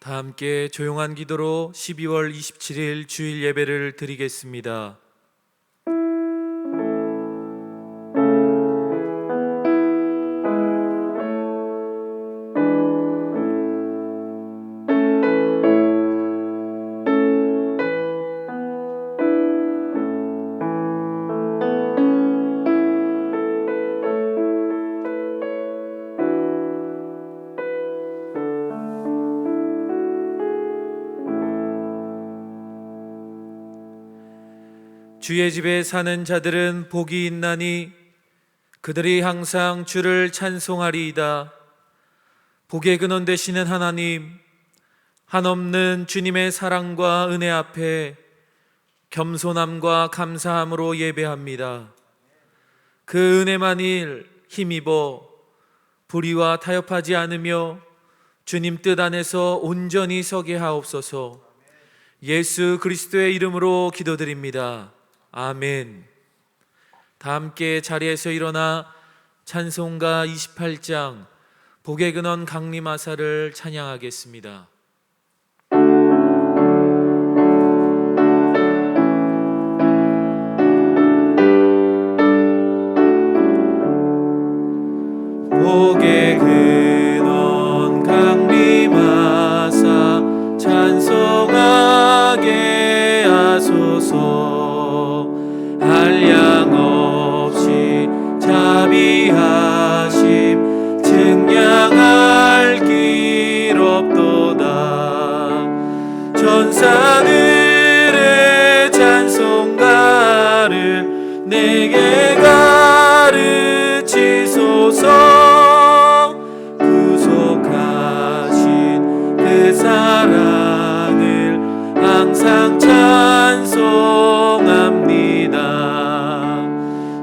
다 함께 조용한 기도로 12월 27일 주일 예배를 드리겠습니다. 주의 집에 사는 자들은 복이 있나니 그들이 항상 주를 찬송하리이다. 복의 근원 되시는 하나님, 한없는 주님의 사랑과 은혜 앞에 겸손함과 감사함으로 예배합니다. 그 은혜만을 힘입어 불의와 타협하지 않으며 주님 뜻 안에서 온전히 서게 하옵소서. 예수 그리스도의 이름으로 기도드립니다. 아멘. 다 함께 자리에서 일어나 찬송가 28장 복의 근원 강림하사를 찬양하겠습니다. 복의 근원 강림하사 찬송하게 하소서. 한량 없이 자비하심 증량할 길 없도다. 천사들의 찬송가를 내게 가르치소서. 구속하신 그 사랑을 항상 찬송합니다.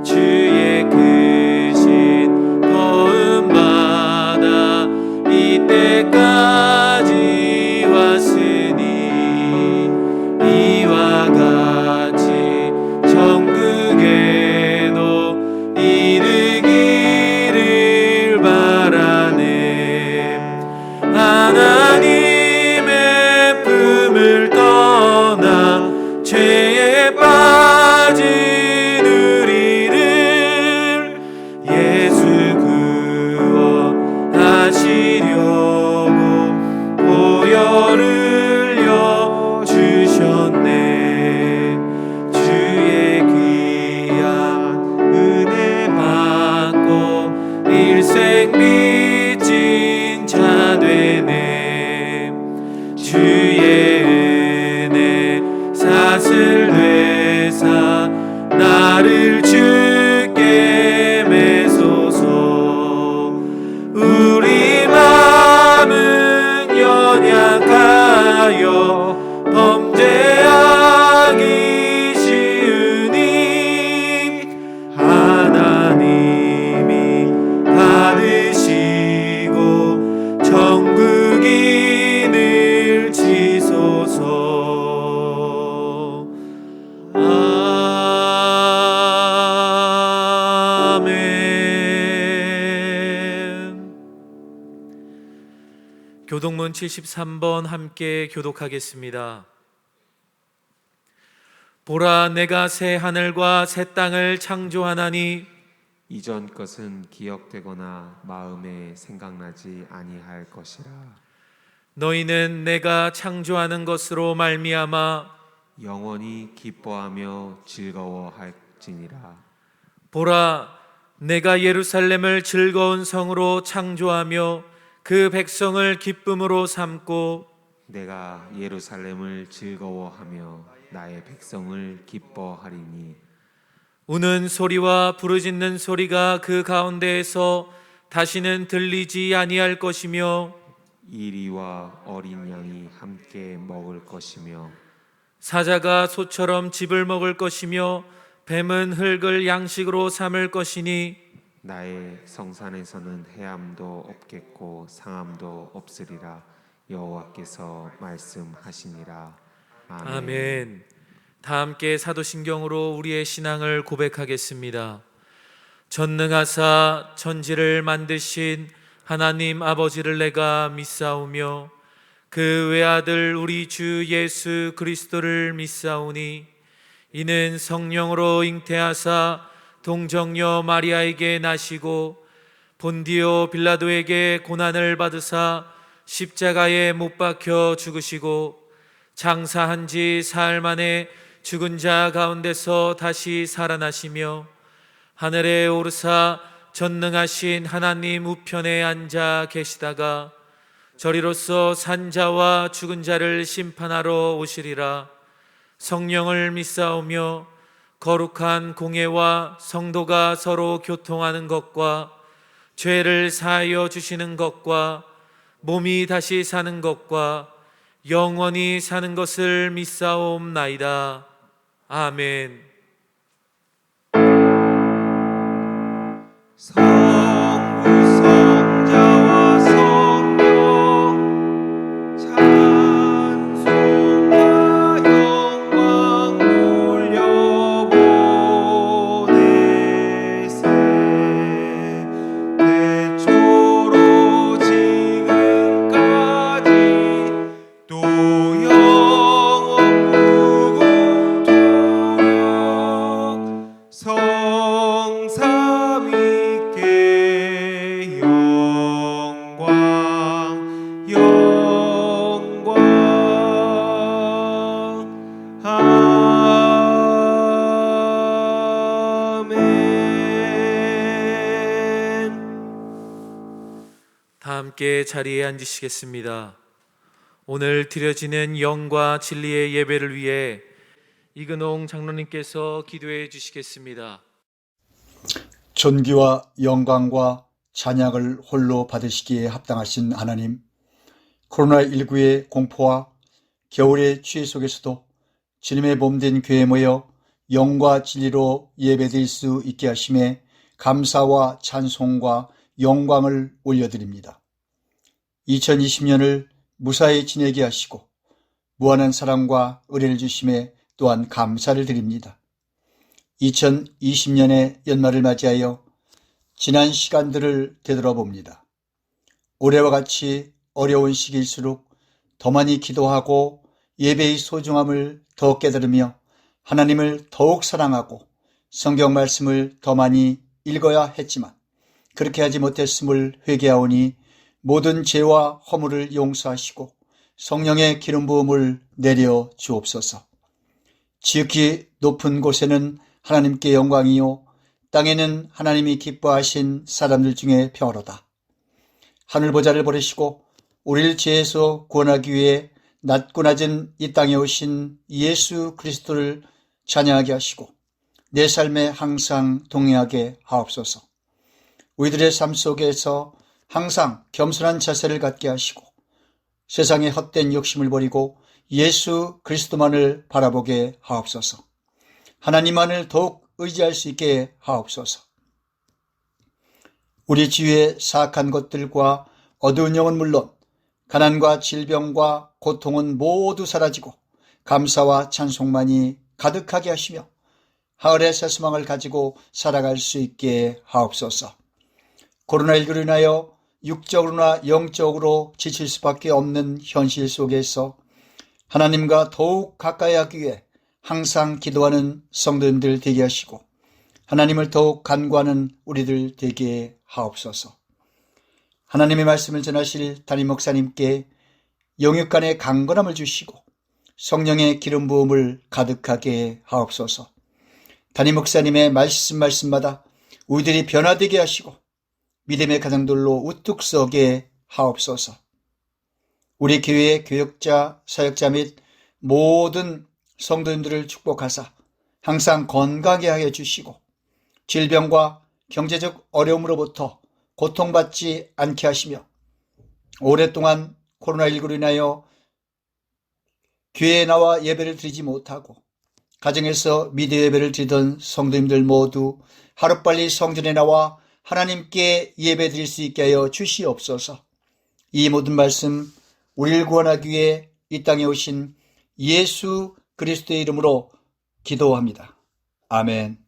주의 크신 도움 받아 이때까지 왔으니 이와 같이 천국에도 이르기를 바라네. 하나님의 품을 떠나 죄에 빠진 우리를 예수 구원하시려고 보혈을 여주셨네. 주의 귀한 은혜 받고 일생 빚진 자 되네. 주의 은혜 사슬 되사 나를 주께 매소서. 우리 마음은 연약하여 범죄하기 쉬우니 하나님이 받으시고 천국인을 지소서. 교독문 73번 함께 교독하겠습니다. 보라, 내가 새 하늘과 새 땅을 창조하나니 이전 것은 기억되거나 마음에 생각나지 아니할 것이라. 너희는 내가 창조하는 것으로 말미암아 영원히 기뻐하며 즐거워할지니라. 보라, 내가 예루살렘을 즐거운 성으로 창조하며 그 백성을 기쁨으로 삼고 내가 예루살렘을 즐거워하며 나의 백성을 기뻐하리니 우는 소리와 부르짖는 소리가 그 가운데에서 다시는 들리지 아니할 것이며 이리와 어린 양이 함께 먹을 것이며 사자가 소처럼 짚을 먹을 것이며 뱀은 흙을 양식으로 삼을 것이니 나의 성산에서는 해함도 없겠고 상함도 없으리라. 여호와께서 말씀하시니라. 아멘. 아멘. 다 함께 사도신경으로 우리의 신앙을 고백하겠습니다. 전능하사 천지를 만드신 하나님 아버지를 내가 믿사오며 그 외아들 우리 주 예수 그리스도를 믿사오니 이는 성령으로 잉태하사 동정녀 마리아에게 나시고 본디오 빌라도에게 고난을 받으사 십자가에 못 박혀 죽으시고 장사한 지 사흘 만에 죽은 자 가운데서 다시 살아나시며 하늘에 오르사 전능하신 하나님 우편에 앉아 계시다가 저리로서 산자와 죽은 자를 심판하러 오시리라. 성령을 믿사오며 거룩한 공예와 성도가 서로 교통하는 것과 죄를 사하여 주시는 것과 몸이 다시 사는 것과 영원히 사는 것을 믿사옵나이다. 아멘. 성부 성자와 성령 찬송과 영광 돌려보내세 태초로 지금까지 또 영원 무궁토록 성삼위께 영광 영광 아멘. 다 함께 자리에 앉으시겠습니다. 오늘 드려지는 영과 진리의 예배를 위해 이근홍 장로님께서 기도해 주시겠습니다. 존귀와 영광과 찬양을 홀로 받으시기에 합당하신 하나님, 코로나19의 공포와 겨울의 추위 속에서도 주님의 몸된 교회에 모여 영과 진리로 예배드릴 수 있게 하심에 감사와 찬송과 영광을 올려드립니다. 2020년을 무사히 지내게 하시고 무한한 사랑과 은혜를 주심에 또한 감사를 드립니다. 2020년의 연말을 맞이하여 지난 시간들을 되돌아봅니다. 올해와 같이 어려운 시기일수록 더 많이 기도하고 예배의 소중함을 더 깨달으며 하나님을 더욱 사랑하고 성경 말씀을 더 많이 읽어야 했지만 그렇게 하지 못했음을 회개하오니 모든 죄와 허물을 용서하시고 성령의 기름 부음을 내려 주옵소서. 지극히 높은 곳에는 하나님께 영광이요 땅에는 하나님이 기뻐하신 사람들 중에 평화로다. 하늘보좌를 버리시고 우리를 죄에서 구원하기 위해 낮고 낮은 이 땅에 오신 예수 그리스도를 찬양하게 하시고 내 삶에 항상 동행하게 하옵소서. 우리들의 삶 속에서 항상 겸손한 자세를 갖게 하시고 세상의 헛된 욕심을 버리고 예수 그리스도만을 바라보게 하옵소서. 하나님만을 더욱 의지할 수 있게 하옵소서. 우리 주위의 사악한 것들과 어두운 영은 물론 가난과 질병과 고통은 모두 사라지고 감사와 찬송만이 가득하게 하시며 하늘의 새 소망을 가지고 살아갈 수 있게 하옵소서. 코로나19로 인하여 육적으로나 영적으로 지칠 수밖에 없는 현실 속에서 하나님과 더욱 가까이 하기 위해 항상 기도하는 성도님들 되게 하시고 하나님을 더욱 간구하는 우리들 되게 하옵소서. 하나님의 말씀을 전하실 담임 목사님께 영육간의 강건함을 주시고 성령의 기름 부음을 가득하게 하옵소서. 담임 목사님의 말씀마다 우리들이 변화되게 하시고 믿음의 가정들로 우뚝 서게 하옵소서. 우리 교회의 교역자, 사역자 및 모든 성도님들을 축복하사 항상 건강하게 하여 주시고 질병과 경제적 어려움으로부터 고통받지 않게 하시며 오랫동안 코로나19로 인하여 교회에 나와 예배를 드리지 못하고 가정에서 미대 예배를 드리던 성도님들 모두 하루빨리 성전에 나와 하나님께 예배 드릴 수 있게 하여 주시옵소서. 이 모든 말씀 우리를 구원하기 위해 이 땅에 오신 예수 그리스도의 이름으로 기도합니다. 아멘.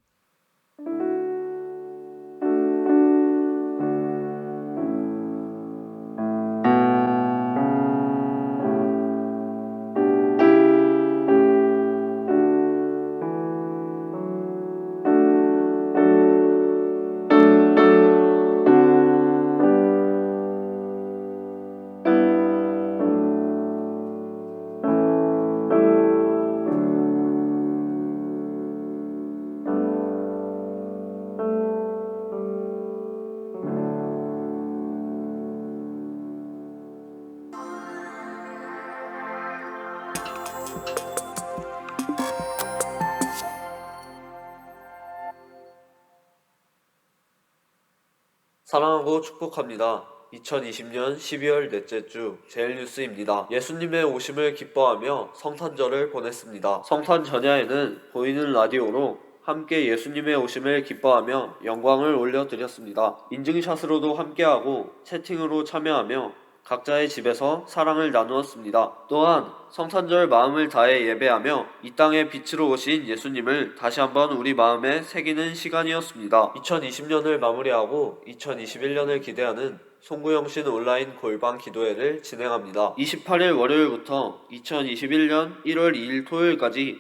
사랑하고 축복합니다. 2020년 12월 넷째 주 제일뉴스입니다. 예수님의 오심을 기뻐하며 성탄절을 보냈습니다. 성탄 전야에는 보이는 라디오로 함께 예수님의 오심을 기뻐하며 영광을 올려드렸습니다. 인증샷으로도 함께하고 채팅으로 참여하며 각자의 집에서 사랑을 나누었습니다. 또한 성탄절 마음을 다해 예배하며 이 땅의 빛으로 오신 예수님을 다시 한번 우리 마음에 새기는 시간이었습니다. 2020년을 마무리하고 2021년을 기대하는 송구영신 온라인 골방 기도회를 진행합니다. 28일 월요일부터 2021년 1월 2일 토요일까지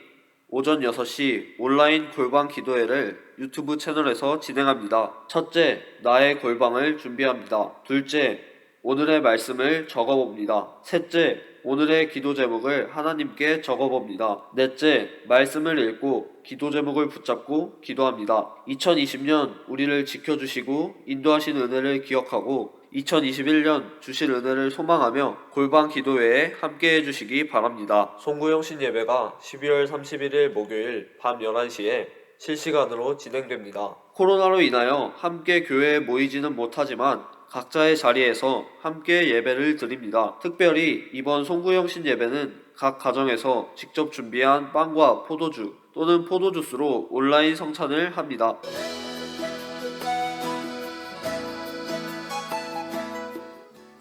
오전 6시 온라인 골방 기도회를 유튜브 채널에서 진행합니다. 첫째, 나의 골방을 준비합니다. 둘째, 오늘의 말씀을 적어봅니다. 셋째, 오늘의 기도 제목을 하나님께 적어봅니다. 넷째, 말씀을 읽고 기도 제목을 붙잡고 기도합니다. 2020년 우리를 지켜주시고 인도하신 은혜를 기억하고 2021년 주실 은혜를 소망하며 골방 기도회에 함께해 주시기 바랍니다. 송구영신 예배가 12월 31일 목요일 밤 11시에 실시간으로 진행됩니다. 코로나로 인하여 함께 교회에 모이지는 못하지만 각자의 자리에서 함께 예배를 드립니다. 특별히 이번 송구영신 예배는 각 가정에서 직접 준비한 빵과 포도주 또는 포도주스로 온라인 성찬을 합니다.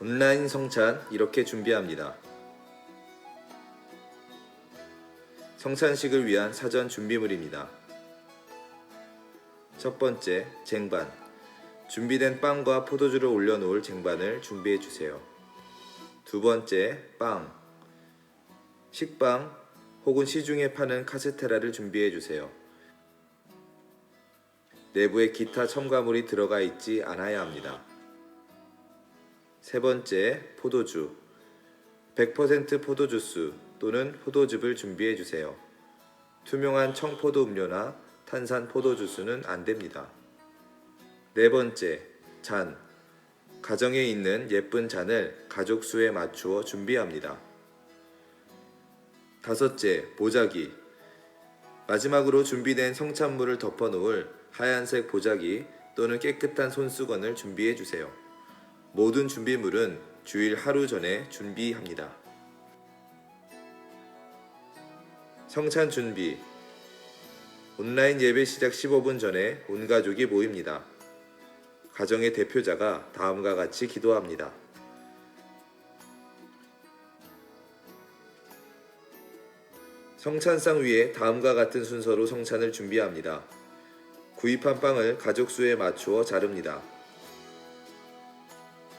온라인 성찬 이렇게 준비합니다. 성찬식을 위한 사전 준비물입니다. 첫 번째, 쟁반. 준비된 빵과 포도주를 올려놓을 쟁반을 준비해 주세요. 두 번째, 빵. 식빵 혹은 시중에 파는 카스테라를 준비해 주세요. 내부에 기타 첨가물이 들어가 있지 않아야 합니다. 세 번째, 포도주. 100% 포도주스 또는 포도즙을 준비해 주세요. 투명한 청포도 음료나 탄산 포도주스는 안 됩니다. 네 번째, 잔. 가정에 있는 예쁜 잔을 가족 수에 맞추어 준비합니다. 다섯째, 보자기. 마지막으로 준비된 성찬물을 덮어놓을 하얀색 보자기 또는 깨끗한 손수건을 준비해 주세요. 모든 준비물은 주일 하루 전에 준비합니다. 성찬 준비. 온라인 예배 시작 15분 전에 온 가족이 모입니다. 가정의 대표자가 다음과 같이 기도합니다. 성찬상 위에 다음과 같은 순서로 성찬을 준비합니다. 구입한 빵을 가족 수에 맞추어 자릅니다.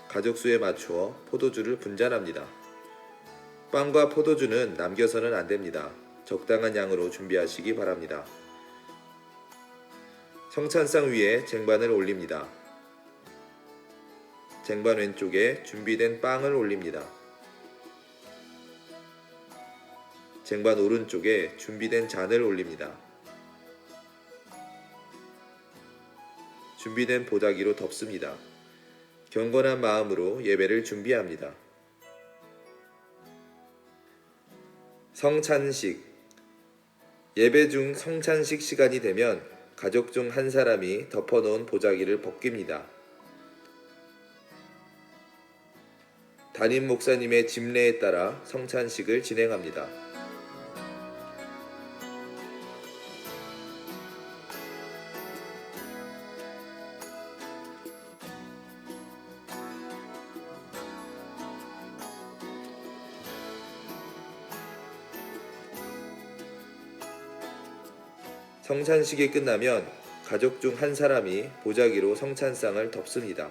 가족 수에 맞추어 포도주를 분잔합니다. 빵과 포도주는 남겨서는 안 됩니다. 적당한 양으로 준비하시기 바랍니다. 성찬상 위에 쟁반을 올립니다. 쟁반 왼쪽에 준비된 빵을 올립니다. 쟁반 오른쪽에 준비된 잔을 올립니다. 준비된 보자기로 덮습니다. 경건한 마음으로 예배를 준비합니다. 성찬식. 예배 중 성찬식 시간이 되면 가족 중 한 사람이 덮어놓은 보자기를 벗깁니다. 담임 목사님의 집례에 따라 성찬식을 진행합니다. 성찬식이 끝나면 가족 중 한 사람이 보자기로 성찬상을 덮습니다.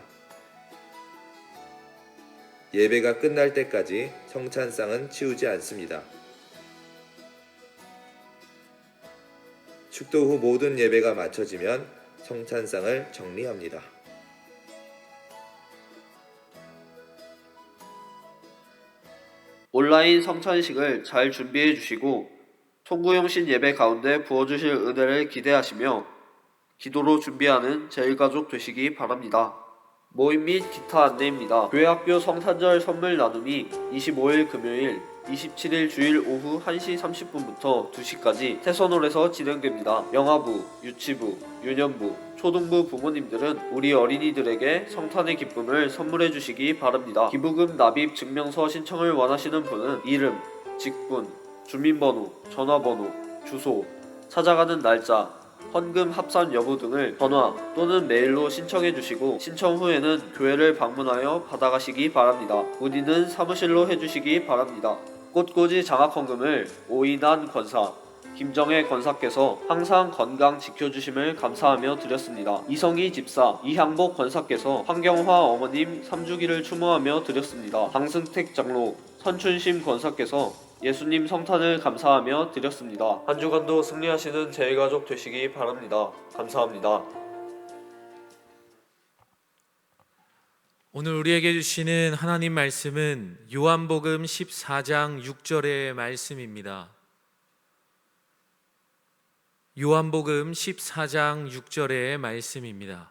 예배가 끝날 때까지 성찬상은 치우지 않습니다. 축도 후 모든 예배가 마쳐지면 성찬상을 정리합니다. 온라인 성찬식을 잘 준비해 주시고 송구영신 예배 가운데 부어주실 은혜를 기대하시며 기도로 준비하는 제일가족 되시기 바랍니다. 모임 및 기타 안내입니다. 교회학교 성탄절 선물 나눔이 25일 금요일, 27일 주일 오후 1시 30분부터 2시까지 태선홀에서 진행됩니다. 영아부, 유치부, 유년부, 초등부 부모님들은 우리 어린이들에게 성탄의 기쁨을 선물해 주시기 바랍니다. 기부금 납입 증명서 신청을 원하시는 분은 이름, 직분, 주민번호, 전화번호, 주소, 찾아가는 날짜, 헌금 합산 여부 등을 전화 또는 메일로 신청해 주시고 신청 후에는 교회를 방문하여 받아가시기 바랍니다. 문의는 사무실로 해주시기 바랍니다. 꽃꽂이 장학헌금을 오인환 권사, 김정혜 권사께서 항상 건강 지켜주심을 감사하며 드렸습니다. 이성희 집사, 이향복 권사께서 황경화 어머님 3주기를 추모하며 드렸습니다. 강승택 장로, 선춘심 권사께서 예수님 성탄을 감사하며 드렸습니다. 한 주간도 승리하시는 제일가족 되시기 바랍니다. 감사합니다. 오늘 우리에게 주시는 하나님 말씀은 요한복음 14장 6절의 말씀입니다. 요한복음 14장 6절의 말씀입니다.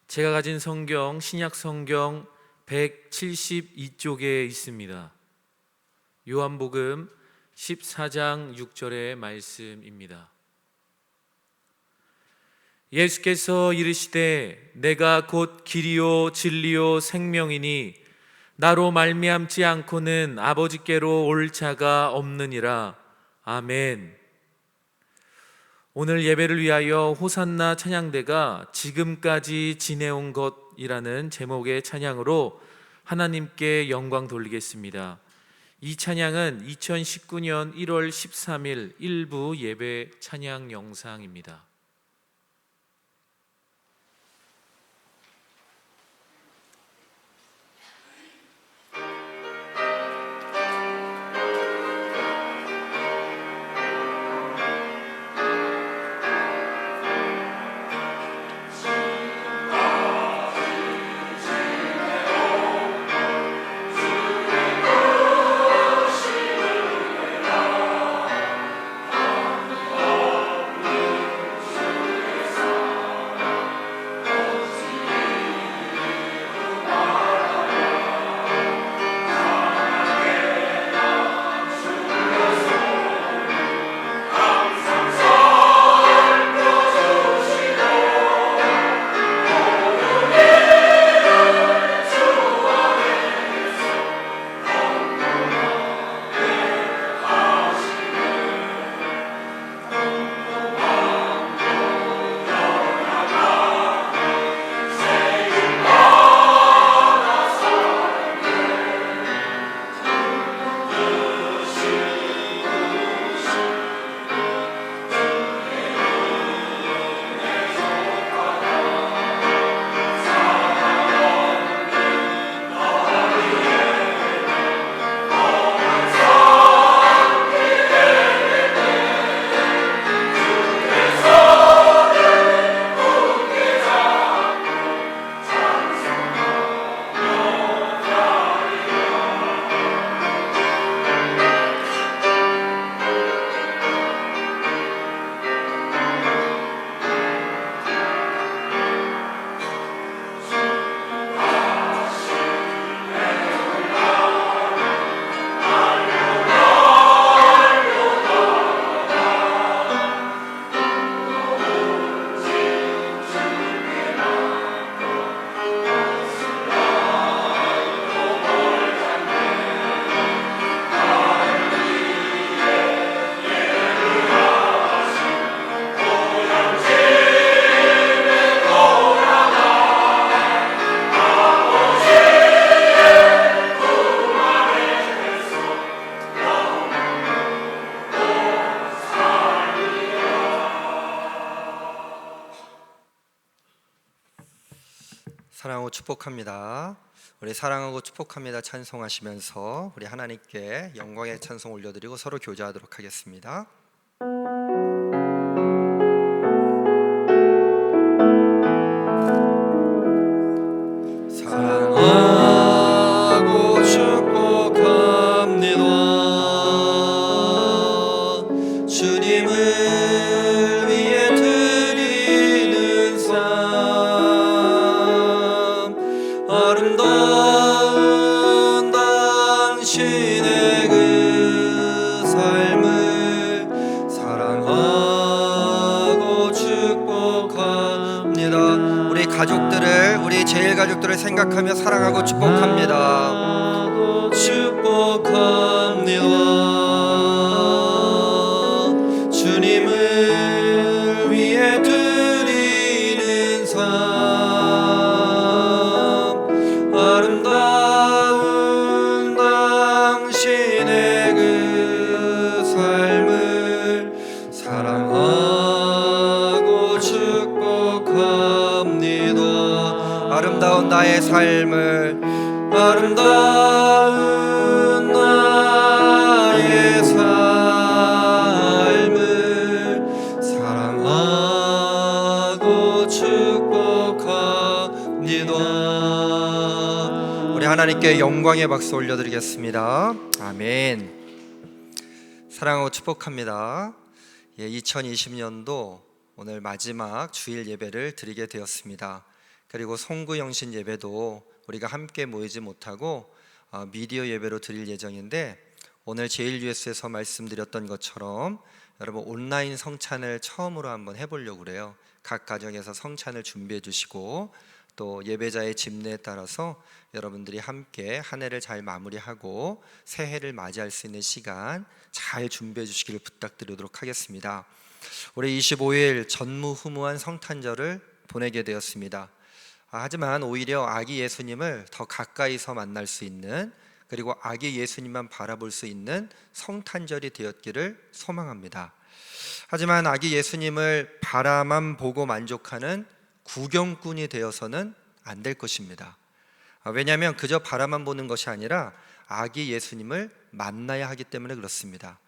제가 가진 성경 신약 성경 172쪽에 있습니다. 요한복음 14장 6절의 말씀입니다. 예수께서 이르시되 내가 곧 길이요 진리요 생명이니 나로 말미암지 않고는 아버지께로 올 자가 없느니라. 아멘. 오늘 예배를 위하여 호산나 찬양대가 지금까지 지내온 것이라는 제목의 찬양으로 하나님께 영광 돌리겠습니다. 이 찬양은 2019년 1월 13일 일부 예배 찬양 영상입니다. 사랑하고 축복합니다. 우리 사랑하고 축복합니다 찬송하시면서 우리 하나님께 영광의 찬송 올려드리고 서로 교제하도록 하겠습니다. 사랑하고 축복합니다. 주님을 위해 드리는 삶 아름다운 당신의 그 삶을 가족들을, 우리 제일 가족들을 생각하며 사랑하고 축복합니다. 축복합니다. 주님을 위해 드리는 삶, 아름다운 당신의 그 삶을 사랑하고 축복합니다. 아름다운 나의 삶을, 아름다운 나의 삶을 사랑하고 축복합니다. 우리 하나님께 영광의 박수 올려드리겠습니다. 아멘. 사랑하고 축복합니다. 2020년도 오늘 마지막 주일 예배를 드리게 되었습니다. 그리고 송구영신 예배도 우리가 함께 모이지 못하고 미디어 예배로 드릴 예정인데, 오늘 제일유스에서 말씀드렸던 것처럼 여러분 온라인 성찬을 처음으로 한번 해보려고 그래요. 각 가정에서 성찬을 준비해 주시고, 또 예배자의 집례에 따라서 여러분들이 함께 한 해를 잘 마무리하고 새해를 맞이할 수 있는 시간 잘 준비해 주시기를 부탁드리도록 하겠습니다. 올해 25일 전무후무한 성탄절을 보내게 되었습니다. 하지만 오히려 아기 예수님을 더 가까이서 만날 수 있는, 그리고 아기 예수님만 바라볼 수 있는 성탄절이 되었기를 소망합니다. 하지만 아기 예수님을 바라만 보고 만족하는 구경꾼이 되어서는 안 될 것입니다. 왜냐하면 그저 바라만 보는 것이 아니라 아기 예수님을 만나야 하기 때문에 그렇습니다.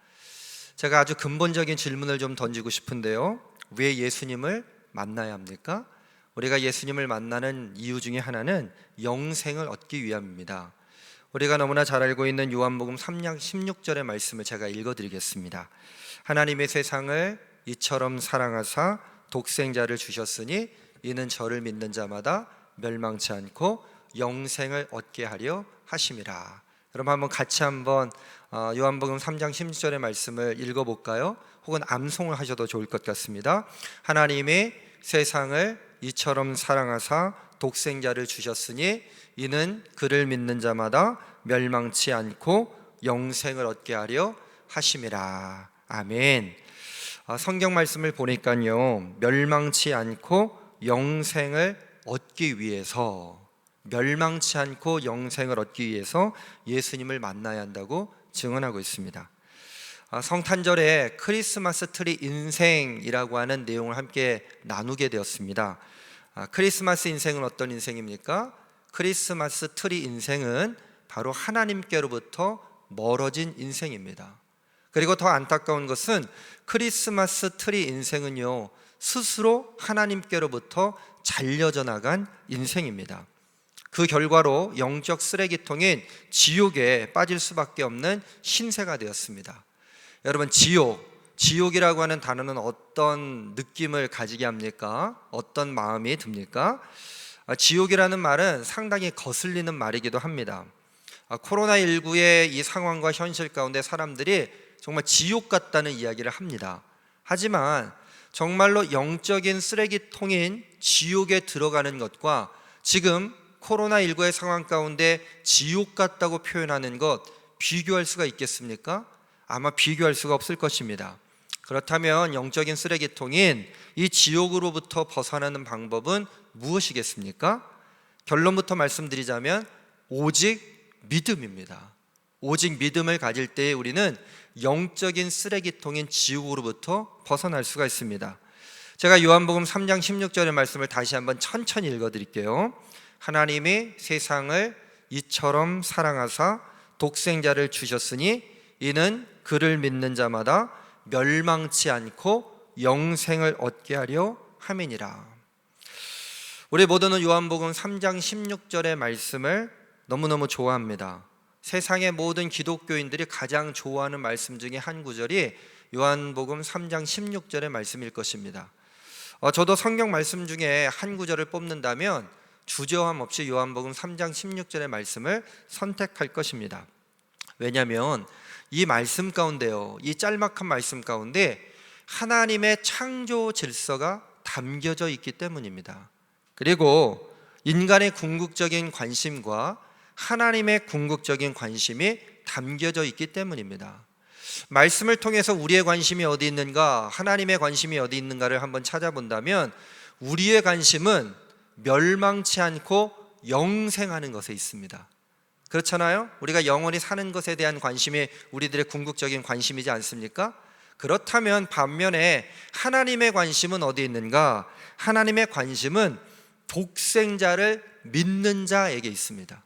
제가 아주 근본적인 질문을 좀 던지고 싶은데요, 왜 예수님을 만나야 합니까? 우리가 예수님을 만나는 이유 중에 하나는 영생을 얻기 위함입니다. 우리가 너무나 잘 알고 있는 요한복음 3장 16절의 말씀을 제가 읽어드리겠습니다. 하나님의 세상을 이처럼 사랑하사 독생자를 주셨으니 이는 저를 믿는 자마다 멸망치 않고 영생을 얻게 하려 하심이라. 여러분 한번 같이 한번 요한복음 3장 16절의 말씀을 읽어볼까요? 혹은 암송을 하셔도 좋을 것 같습니다. 하나님이 세상을 이처럼 사랑하사 독생자를 주셨으니 이는 그를 믿는 자마다 멸망치 않고 영생을 얻게 하려 하심이라. 아멘. 성경 말씀을 보니까요, 멸망치 않고 영생을 얻기 위해서, 멸망치 않고 영생을 얻기 위해서 예수님을 만나야 한다고 증언하고 있습니다. 성탄절에 크리스마스 트리 인생이라고 하는 내용을 함께 나누게 되었습니다. 크리스마스 인생은 어떤 인생입니까? 크리스마스 트리 인생은 바로 하나님께로부터 멀어진 인생입니다. 그리고 더 안타까운 것은 크리스마스 트리 인생은요, 스스로 하나님께로부터 잘려져 나간 인생입니다. 그 결과로 영적 쓰레기통인 지옥에 빠질 수밖에 없는 신세가 되었습니다. 여러분, 지옥이라고 하는 단어는 어떤 느낌을 가지게 합니까? 어떤 마음이 듭니까? 지옥이라는 말은 상당히 거슬리는 말이기도 합니다. 코로나19의 이 상황과 현실 가운데 사람들이 정말 지옥 같다는 이야기를 합니다. 하지만 정말로 영적인 쓰레기통인 지옥에 들어가는 것과 지금 코로나19의 상황 가운데 지옥 같다고 표현하는 것, 비교할 수가 있겠습니까? 아마 비교할 수가 없을 것입니다. 그렇다면 영적인 쓰레기통인 이 지옥으로부터 벗어나는 방법은 무엇이겠습니까? 결론부터 말씀드리자면 오직 믿음입니다. 오직 믿음을 가질 때에 우리는 영적인 쓰레기통인 지옥으로부터 벗어날 수가 있습니다. 제가 요한복음 3장 16절의 말씀을 다시 한번 천천히 읽어드릴게요. 하나님이 세상을 이처럼 사랑하사 독생자를 주셨으니 이는 그를 믿는 자마다 멸망치 않고 영생을 얻게 하려 함이니라. 우리 모두는 요한복음 3장 16절의 말씀을 너무너무 좋아합니다. 세상의 모든 기독교인들이 가장 좋아하는 말씀 중에 한 구절이 요한복음 3장 16절의 말씀일 것입니다. 저도 성경 말씀 중에 한 구절을 뽑는다면 주저함 없이 요한복음 3장 16절의 말씀을 선택할 것입니다. 왜냐하면 이 말씀 가운데요, 이 짤막한 말씀 가운데 하나님의 창조 질서가 담겨져 있기 때문입니다. 그리고 인간의 궁극적인 관심과 하나님의 궁극적인 관심이 담겨져 있기 때문입니다. 말씀을 통해서 우리의 관심이 어디 있는가, 하나님의 관심이 어디 있는가를 한번 찾아본다면 우리의 관심은 멸망치 않고 영생하는 것에 있습니다. 그렇잖아요? 우리가 영원히 사는 것에 대한 관심이 우리들의 궁극적인 관심이지 않습니까? 그렇다면 반면에 하나님의 관심은 어디 있는가? 하나님의 관심은 독생자를 믿는 자에게 있습니다.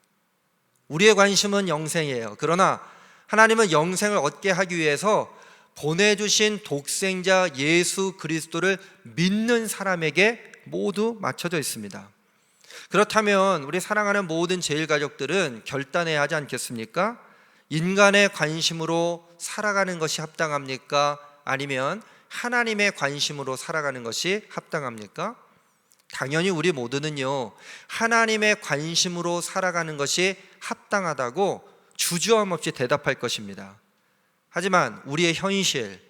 우리의 관심은 영생이에요. 그러나 하나님은 영생을 얻게 하기 위해서 보내주신 독생자 예수 그리스도를 믿는 사람에게 모두 맞춰져 있습니다. 그렇다면 우리 사랑하는 모든 제일가족들은 결단해야 하지 않겠습니까? 인간의 관심으로 살아가는 것이 합당합니까? 아니면 하나님의 관심으로 살아가는 것이 합당합니까? 당연히 우리 모두는요, 하나님의 관심으로 살아가는 것이 합당하다고 주저함 없이 대답할 것입니다. 하지만 우리의 현실,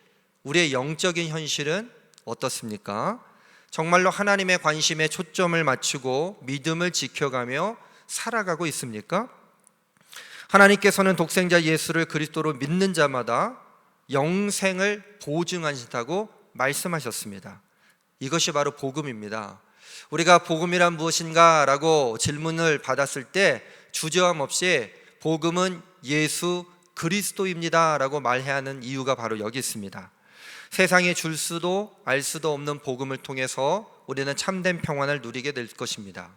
우리의 영적인 현실은 어떻습니까? 정말로 하나님의 관심에 초점을 맞추고 믿음을 지켜가며 살아가고 있습니까? 하나님께서는 독생자 예수를 그리스도로 믿는 자마다 영생을 보증하신다고 말씀하셨습니다. 이것이 바로 복음입니다. 우리가 복음이란 무엇인가? 라고 질문을 받았을 때 주저함 없이 복음은 예수 그리스도입니다 라고 말해야 하는 이유가 바로 여기 있습니다. 세상에 줄 수도 알 수도 없는 복음을 통해서 우리는 참된 평안을 누리게 될 것입니다.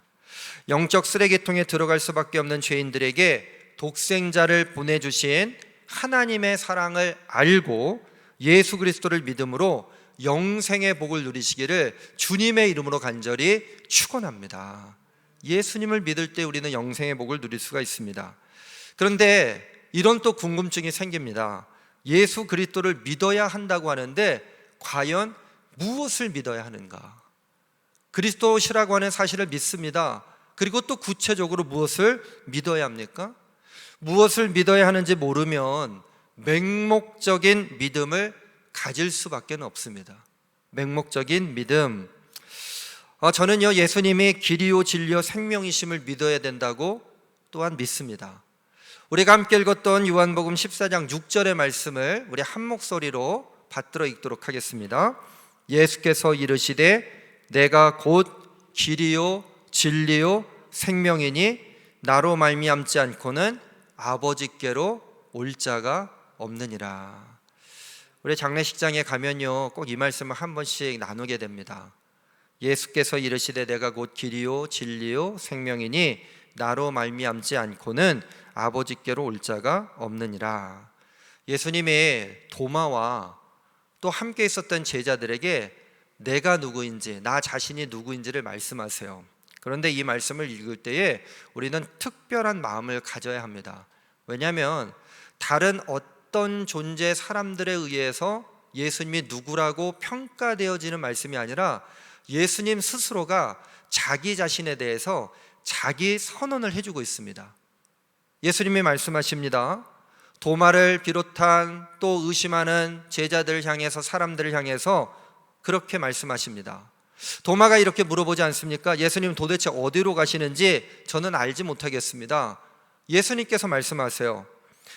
영적 쓰레기통에 들어갈 수밖에 없는 죄인들에게 독생자를 보내주신 하나님의 사랑을 알고 예수 그리스도를 믿음으로 영생의 복을 누리시기를 주님의 이름으로 간절히 축원합니다. 예수님을 믿을 때 우리는 영생의 복을 누릴 수가 있습니다. 그런데 이런 또 궁금증이 생깁니다. 예수 그리스도를 믿어야 한다고 하는데 과연 무엇을 믿어야 하는가? 그리스도시라고 하는 사실을 믿습니다. 그리고 또 구체적으로 무엇을 믿어야 합니까? 무엇을 믿어야 하는지 모르면 맹목적인 믿음을 가질 수밖에 없습니다. 맹목적인 믿음. 저는요, 예수님이 길이요 진리요 생명이심을 믿어야 된다고 또한 믿습니다. 우리가 함께 읽었던 요한복음 14장 6절의 말씀을 우리 한 목소리로 받들어 읽도록 하겠습니다. 예수께서 이르시되 내가 곧 길이요 진리요 생명이니 나로 말미암지 않고는 아버지께로 올 자가 없느니라. 우리 장례식장에 가면요, 꼭 이 말씀을 한 번씩 나누게 됩니다. 예수께서 이르시되 내가 곧 길이요 진리요 생명이니 나로 말미암지 않고는 아버지께로 올 자가 없느니라. 예수님이 도마와 또 함께 있었던 제자들에게 내가 누구인지, 나 자신이 누구인지를 말씀하세요. 그런데 이 말씀을 읽을 때에 우리는 특별한 마음을 가져야 합니다. 왜냐하면 다른 어떤 존재 사람들에 의해서 예수님이 누구라고 평가되어지는 말씀이 아니라 예수님 스스로가 자기 자신에 대해서 자기 선언을 해주고 있습니다. 예수님이 말씀하십니다. 도마를 비롯한 또 의심하는 제자들을 향해서, 사람들을 향해서 그렇게 말씀하십니다. 도마가 이렇게 물어보지 않습니까? 예수님 도대체 어디로 가시는지 저는 알지 못하겠습니다. 예수님께서 말씀하세요.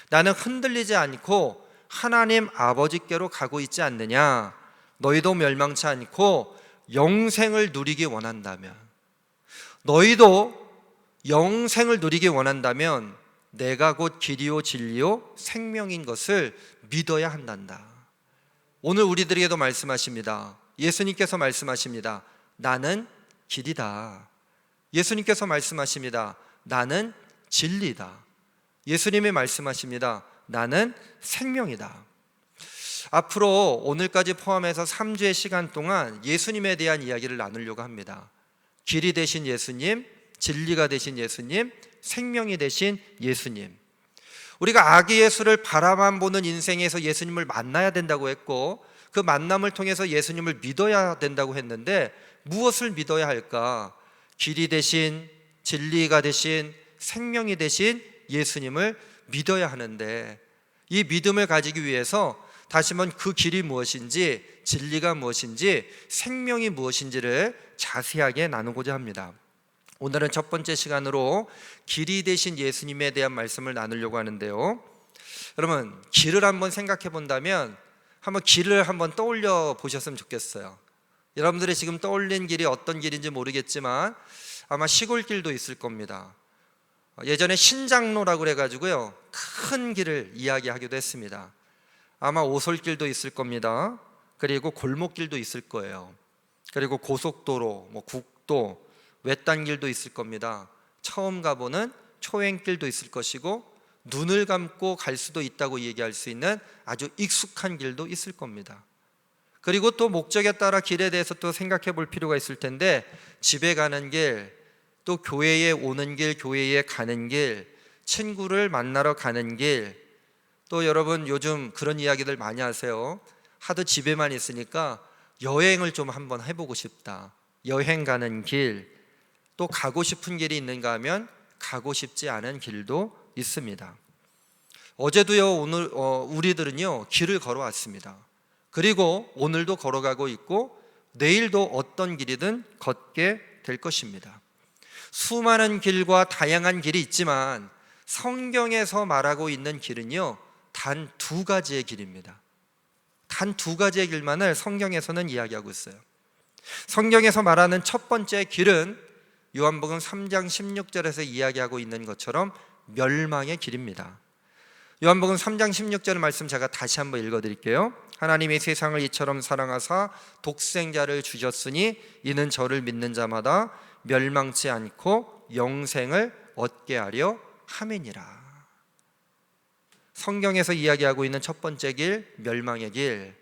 나는 흔들리지 않고 하나님 아버지께로 가고 있지 않느냐? 너희도 멸망치 않고 영생을 누리기 원한다면, 너희도 영생을 누리기 원한다면 내가 곧 길이요 진리요 생명인 것을 믿어야 한단다. 오늘 우리들에게도 말씀하십니다. 예수님께서 말씀하십니다. 나는 길이다. 예수님께서 말씀하십니다. 나는 진리다. 예수님이 말씀하십니다. 나는 생명이다. 앞으로 오늘까지 포함해서 3주의 시간 동안 예수님에 대한 이야기를 나누려고 합니다. 길이 되신 예수님, 진리가 되신 예수님, 생명이 되신 예수님. 우리가 아기 예수를 바라만 보는 인생에서 예수님을 만나야 된다고 했고, 그 만남을 통해서 예수님을 믿어야 된다고 했는데 무엇을 믿어야 할까? 길이 되신, 진리가 되신, 생명이 되신 예수님을 믿어야 하는데, 이 믿음을 가지기 위해서 다시 한번 그 길이 무엇인지, 진리가 무엇인지, 생명이 무엇인지를 자세하게 나누고자 합니다. 오늘은 첫 번째 시간으로 길이 되신 예수님에 대한 말씀을 나누려고 하는데요. 여러분, 길을 한번 생각해 본다면 한번 길을 한번 떠올려 보셨으면 좋겠어요. 여러분들이 지금 떠올린 길이 어떤 길인지 모르겠지만 아마 시골길도 있을 겁니다. 예전에 신장로라고 그래가지고요, 큰 길을 이야기하기도 했습니다. 아마 오솔길도 있을 겁니다. 그리고 골목길도 있을 거예요. 그리고 고속도로, 국도, 외딴 길도 있을 겁니다. 처음 가보는 초행길도 있을 것이고, 눈을 감고 갈 수도 있다고 얘기할 수 있는 아주 익숙한 길도 있을 겁니다. 그리고 또 목적에 따라 길에 대해서 또 생각해 볼 필요가 있을 텐데, 집에 가는 길, 또 교회에 오는 길, 교회에 가는 길, 친구를 만나러 가는 길, 또 여러분 요즘 그런 이야기들 많이 하세요. 하도 집에만 있으니까 여행을 좀 한번 해보고 싶다. 여행 가는 길, 또 가고 싶은 길이 있는가 하면 가고 싶지 않은 길도 있습니다. 어제도요, 오늘 우리들은요 길을 걸어왔습니다. 그리고 오늘도 걸어가고 있고 내일도 어떤 길이든 걷게 될 것입니다. 수많은 길과 다양한 길이 있지만 성경에서 말하고 있는 길은요 단 두 가지의 길입니다. 단 두 가지의 길만을 성경에서는 이야기하고 있어요. 성경에서 말하는 첫 번째 길은 요한복음 3장 16절에서 이야기하고 있는 것처럼 멸망의 길입니다. 요한복음 3장 16절 말씀 제가 다시 한번 읽어드릴게요. 하나님이 세상을 이처럼 사랑하사 독생자를 주셨으니 이는 저를 믿는 자마다 멸망치 않고 영생을 얻게 하려 함이니라. 성경에서 이야기하고 있는 첫 번째 길, 멸망의 길.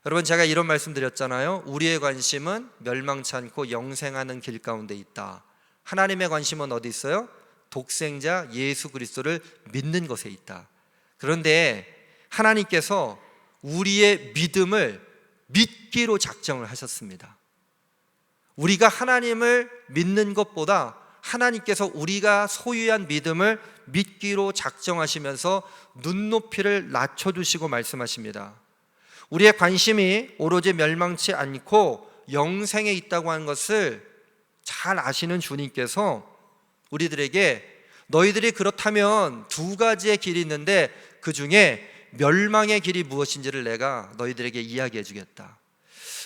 여러분, 제가 이런 말씀 드렸잖아요. 우리의 관심은 멸망치 않고 영생하는 길 가운데 있다. 하나님의 관심은 어디 있어요? 독생자 예수 그리스도를 믿는 것에 있다. 그런데 하나님께서 우리의 믿음을 믿기로 작정을 하셨습니다. 우리가 하나님을 믿는 것보다 하나님께서 우리가 소유한 믿음을 믿기로 작정하시면서 눈높이를 낮춰주시고 말씀하십니다. 우리의 관심이 오로지 멸망치 않고 영생에 있다고 하는 것을 잘 아시는 주님께서 우리들에게 너희들이 그렇다면 두 가지의 길이 있는데 그 중에 멸망의 길이 무엇인지를 내가 너희들에게 이야기해 주겠다.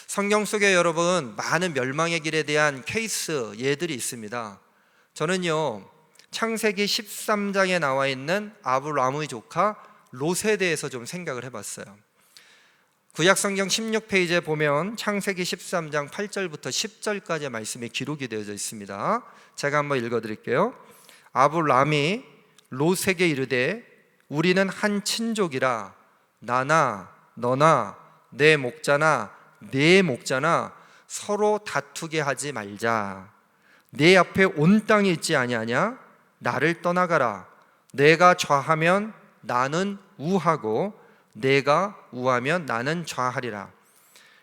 성경 속에 여러분 많은 멸망의 길에 대한 케이스, 예들이 있습니다. 저는요 창세기 13장에 나와 있는 아브라함의 조카 롯에 대해서 좀 생각을 해봤어요. 구약성경 16페이지에 보면 창세기 13장 8절부터 10절까지의 말씀이 기록이 되어져 있습니다. 제가 한번 읽어드릴게요. 아브라함이 롯에게 이르되 우리는 한 친족이라 나나 너나 내 목자나 내 목자나 서로 다투게 하지 말자. 내 앞에 온 땅이 있지 아니하냐? 나를 떠나가라. 내가 좌하면 나는 우하고 내가 우하면 나는 좌하리라.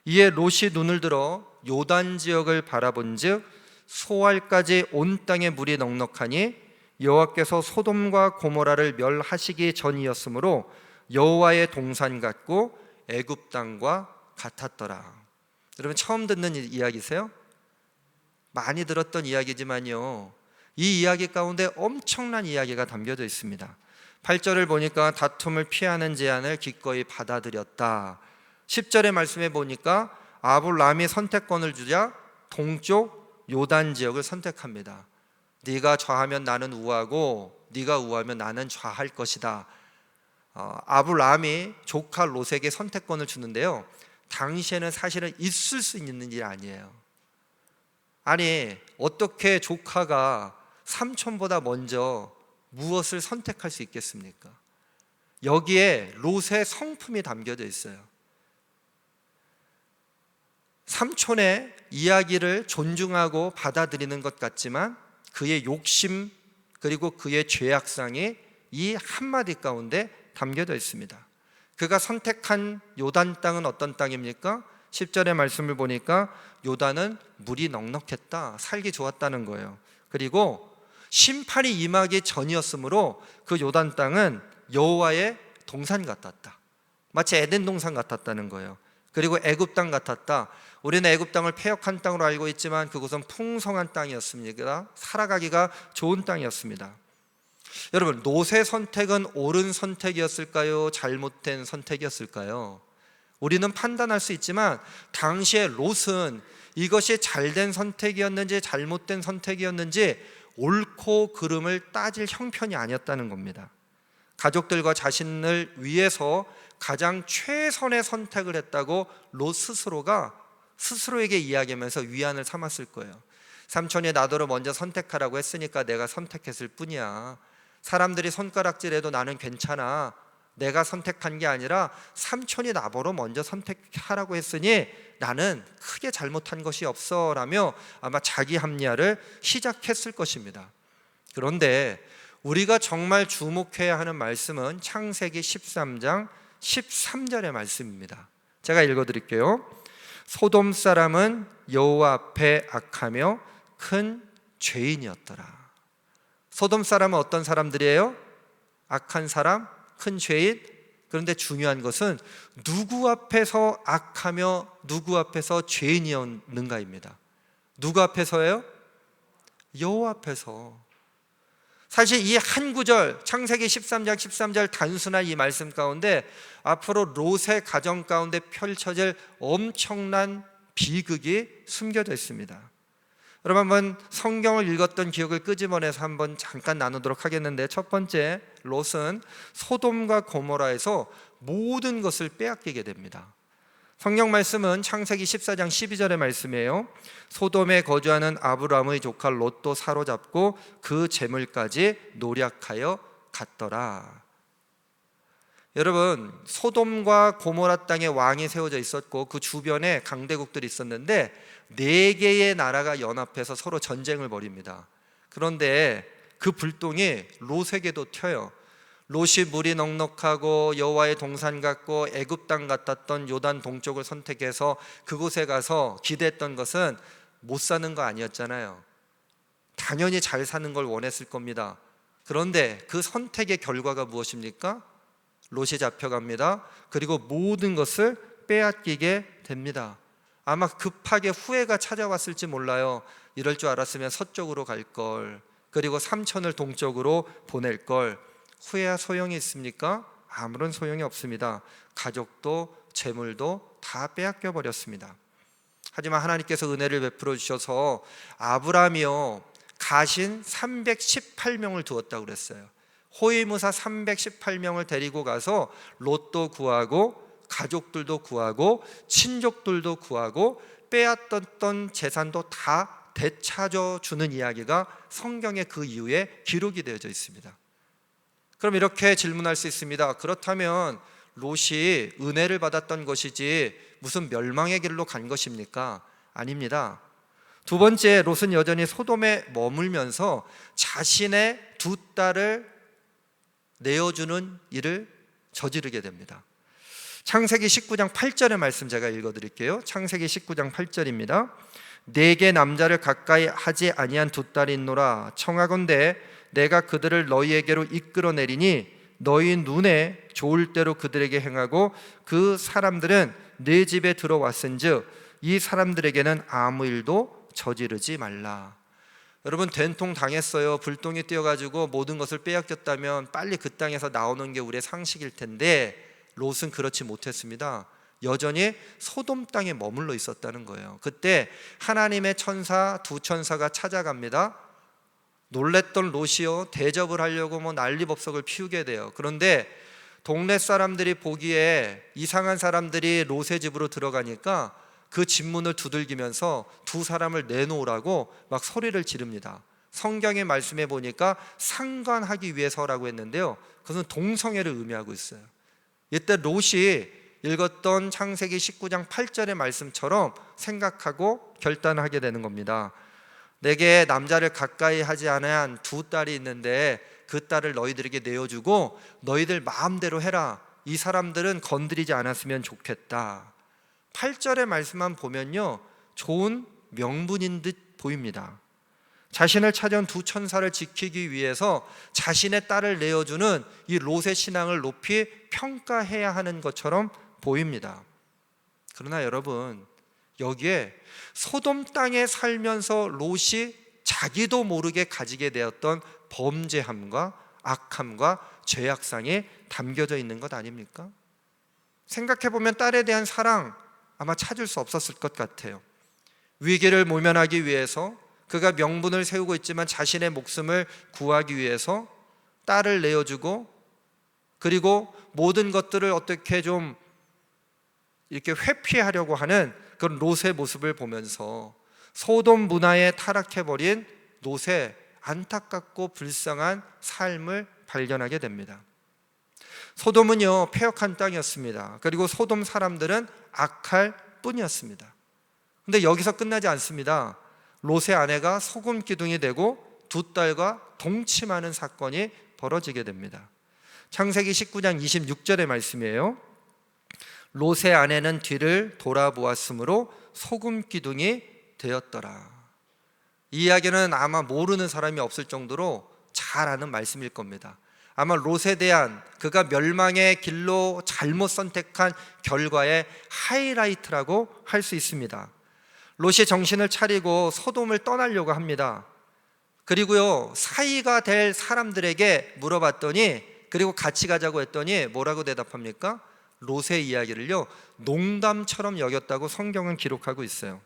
이에 롯이 눈을 들어 요단 지역을 바라본즉 소알까지 온 땅에 물이 넉넉하니 여호와께서 소돔과 고모라를 멸하시기 전이었으므로 여호와의 동산 같고 애굽 땅과 같았더라. 여러분 처음 듣는 이야기세요? 많이 들었던 이야기지만요 이 이야기 가운데 엄청난 이야기가 담겨져 있습니다. 8절을 보니까 다툼을 피하는 제안을 기꺼이 받아들였다. 10절의 말씀에 보니까 아브라함이 선택권을 주자 동쪽 요단 지역을 선택합니다. 네가 좌하면 나는 우하고 네가 우하면 나는 좌할 것이다. 아브라함이 조카 롯에게 선택권을 주는데요 당시에는 사실은 있을 수 있는 일이 아니에요. 아니 어떻게 조카가 삼촌보다 먼저 무엇을 선택할 수 있겠습니까? 여기에 롯의 성품이 담겨져 있어요. 삼촌의 이야기를 존중하고 받아들이는 것 같지만 그의 욕심 그리고 그의 죄악상이 이 한마디 가운데 담겨져 있습니다. 그가 선택한 요단 땅은 어떤 땅입니까? 10절의 말씀을 보니까 요단은 물이 넉넉했다, 살기 좋았다는 거예요. 그리고 심판이 임하기 전이었으므로 그 요단 땅은 여호와의 동산 같았다. 마치 에덴 동산 같았다는 거예요. 그리고 애굽 땅 같았다. 우리는 애굽 땅을 패역한 땅으로 알고 있지만 그곳은 풍성한 땅이었습니다. 살아가기가 좋은 땅이었습니다. 여러분, 롯의 선택은 옳은 선택이었을까요? 잘못된 선택이었을까요? 우리는 판단할 수 있지만 당시에 롯은 이것이 잘된 선택이었는지 잘못된 선택이었는지 옳고 그름을 따질 형편이 아니었다는 겁니다. 가족들과 자신을 위해서 가장 최선의 선택을 했다고 롯 스스로가 스스로에게 이야기하면서 위안을 삼았을 거예요. 삼촌이 나더러 먼저 선택하라고 했으니까 내가 선택했을 뿐이야. 사람들이 손가락질해도 나는 괜찮아. 내가 선택한 게 아니라 삼촌이 나보러 먼저 선택하라고 했으니 나는 크게 잘못한 것이 없어 라며 아마 자기 합리화를 시작했을 것입니다. 그런데 우리가 정말 주목해야 하는 말씀은 창세기 13장 13절의 말씀입니다. 제가 읽어드릴게요. 소돔 사람은 여호와 앞에 악하며 큰 죄인이었더라. 소돔 사람은 어떤 사람들이에요? 악한 사람, 큰 죄인. 그런데 중요한 것은 누구 앞에서 악하며 누구 앞에서 죄인이었는가입니다. 누구 앞에서예요? 여호와 앞에서. 사실 이 한 구절 창세기 13장 13절 단순한 이 말씀 가운데 앞으로 롯의 가정 가운데 펼쳐질 엄청난 비극이 숨겨져 있습니다. 여러분, 한번 성경을 읽었던 기억을 끄집어내서 한번 잠깐 나누도록 하겠는데, 첫 번째, 롯은 소돔과 고모라에서 모든 것을 빼앗기게 됩니다. 성경 말씀은 창세기 14장 12절의 말씀이에요. 소돔에 거주하는 아브람의 조카 롯도 사로잡고 그 재물까지 노략하여 갔더라. 여러분, 소돔과 고모라 땅에 왕이 세워져 있었고 그 주변에 강대국들이 있었는데 4개의 나라가 연합해서 서로 전쟁을 벌입니다. 그런데 그 불똥이 롯에게도 튀어요. 롯이 물이 넉넉하고 여호와의 동산 같고 애굽 땅 같았던 요단 동쪽을 선택해서 그곳에 가서 기대했던 것은 못 사는 거 아니었잖아요. 당연히 잘 사는 걸 원했을 겁니다. 그런데 그 선택의 결과가 무엇입니까? 롯이 잡혀갑니다. 그리고 모든 것을 빼앗기게 됩니다. 아마 급하게 후회가 찾아왔을지 몰라요. 이럴 줄 알았으면 서쪽으로 갈 걸, 그리고 삼촌을 동쪽으로 보낼 걸. 후회야 소용이 있습니까? 아무런 소용이 없습니다. 가족도 재물도 다 빼앗겨 버렸습니다. 하지만 하나님께서 은혜를 베풀어 주셔서 아브라함이요 가신 318명을 두었다고 그랬어요. 호위무사 318명을 데리고 가서 롯도 구하고 가족들도 구하고 친족들도 구하고 빼앗겼던 재산도 다 되찾아 주는 이야기가 성경의 그 이후에 기록이 되어져 있습니다. 그럼 이렇게 질문할 수 있습니다. 그렇다면 롯이 은혜를 받았던 것이지 무슨 멸망의 길로 간 것입니까? 아닙니다. 두 번째, 롯은 여전히 소돔에 머물면서 자신의 두 딸을 내어주는 일을 저지르게 됩니다. 창세기 19장 8절의 말씀 제가 읽어드릴게요. 창세기 19장 8절입니다. 내게 남자를 가까이 하지 아니한 두 딸이 있노라. 청하건대 내가 그들을 너희에게로 이끌어내리니 너희 눈에 좋을 대로 그들에게 행하고 그 사람들은 내 집에 들어왔은즉 이 사람들에게는 아무 일도 저지르지 말라. 여러분, 된통 당했어요. 불똥이 뛰어가지고 모든 것을 빼앗겼다면 빨리 그 땅에서 나오는 게 우리의 상식일 텐데 롯은 그렇지 못했습니다. 여전히 소돔 땅에 머물러 있었다는 거예요. 그때 하나님의 천사 두 천사가 찾아갑니다. 놀랬던 롯이요 대접을 하려고 난리법석을 피우게 돼요. 그런데 동네 사람들이 보기에 이상한 사람들이 롯의 집으로 들어가니까 그 집문을 두들기면서 두 사람을 내놓으라고 막 소리를 지릅니다. 성경의 말씀에 보니까 상관하기 위해서라고 했는데요, 그것은 동성애를 의미하고 있어요. 이때 롯이 읽었던 창세기 19장 8절의 말씀처럼 생각하고 결단하게 되는 겁니다. 내게 남자를 가까이 하지 않은 두 딸이 있는데 그 딸을 너희들에게 내어주고 너희들 마음대로 해라. 이 사람들은 건드리지 않았으면 좋겠다. 8절의 말씀만 보면요 좋은 명분인 듯 보입니다. 자신을 찾아온 두 천사를 지키기 위해서 자신의 딸을 내어주는 이 롯의 신앙을 높이 평가해야 하는 것처럼 보입니다. 그러나 여러분, 여기에 소돔 땅에 살면서 롯이 자기도 모르게 가지게 되었던 범죄함과 악함과 죄악상이 담겨져 있는 것 아닙니까? 생각해보면 딸에 대한 사랑 아마 찾을 수 없었을 것 같아요. 위기를 모면하기 위해서 그가 명분을 세우고 있지만 자신의 목숨을 구하기 위해서 딸을 내어주고, 그리고 모든 것들을 어떻게 좀 이렇게 회피하려고 하는 그런 롯의 모습을 보면서 소돔 문화에 타락해버린 롯의 안타깝고 불쌍한 삶을 발견하게 됩니다. 소돔은요, 패역한 땅이었습니다. 그리고 소돔 사람들은 악할 뿐이었습니다. 근데 여기서 끝나지 않습니다. 롯의 아내가 소금 기둥이 되고 두 딸과 동침하는 사건이 벌어지게 됩니다. 창세기 19장 26절의 말씀이에요. 롯의 아내는 뒤를 돌아보았으므로 소금 기둥이 되었더라. 이 이야기는 아마 모르는 사람이 없을 정도로 잘 아는 말씀일 겁니다. 아마 롯에 대한 그가 멸망의 길로 잘못 선택한 결과의 하이라이트라고 할 수 있습니다. 롯이 정신을 차리고 소돔을 떠나려고 합니다. 그리고요, 사이가 될 사람들에게 물어봤더니, 그리고 같이 가자고 했더니 뭐라고 대답합니까? 롯의 이야기를요, 농담처럼 여겼다고 성경은 기록하고 있어요.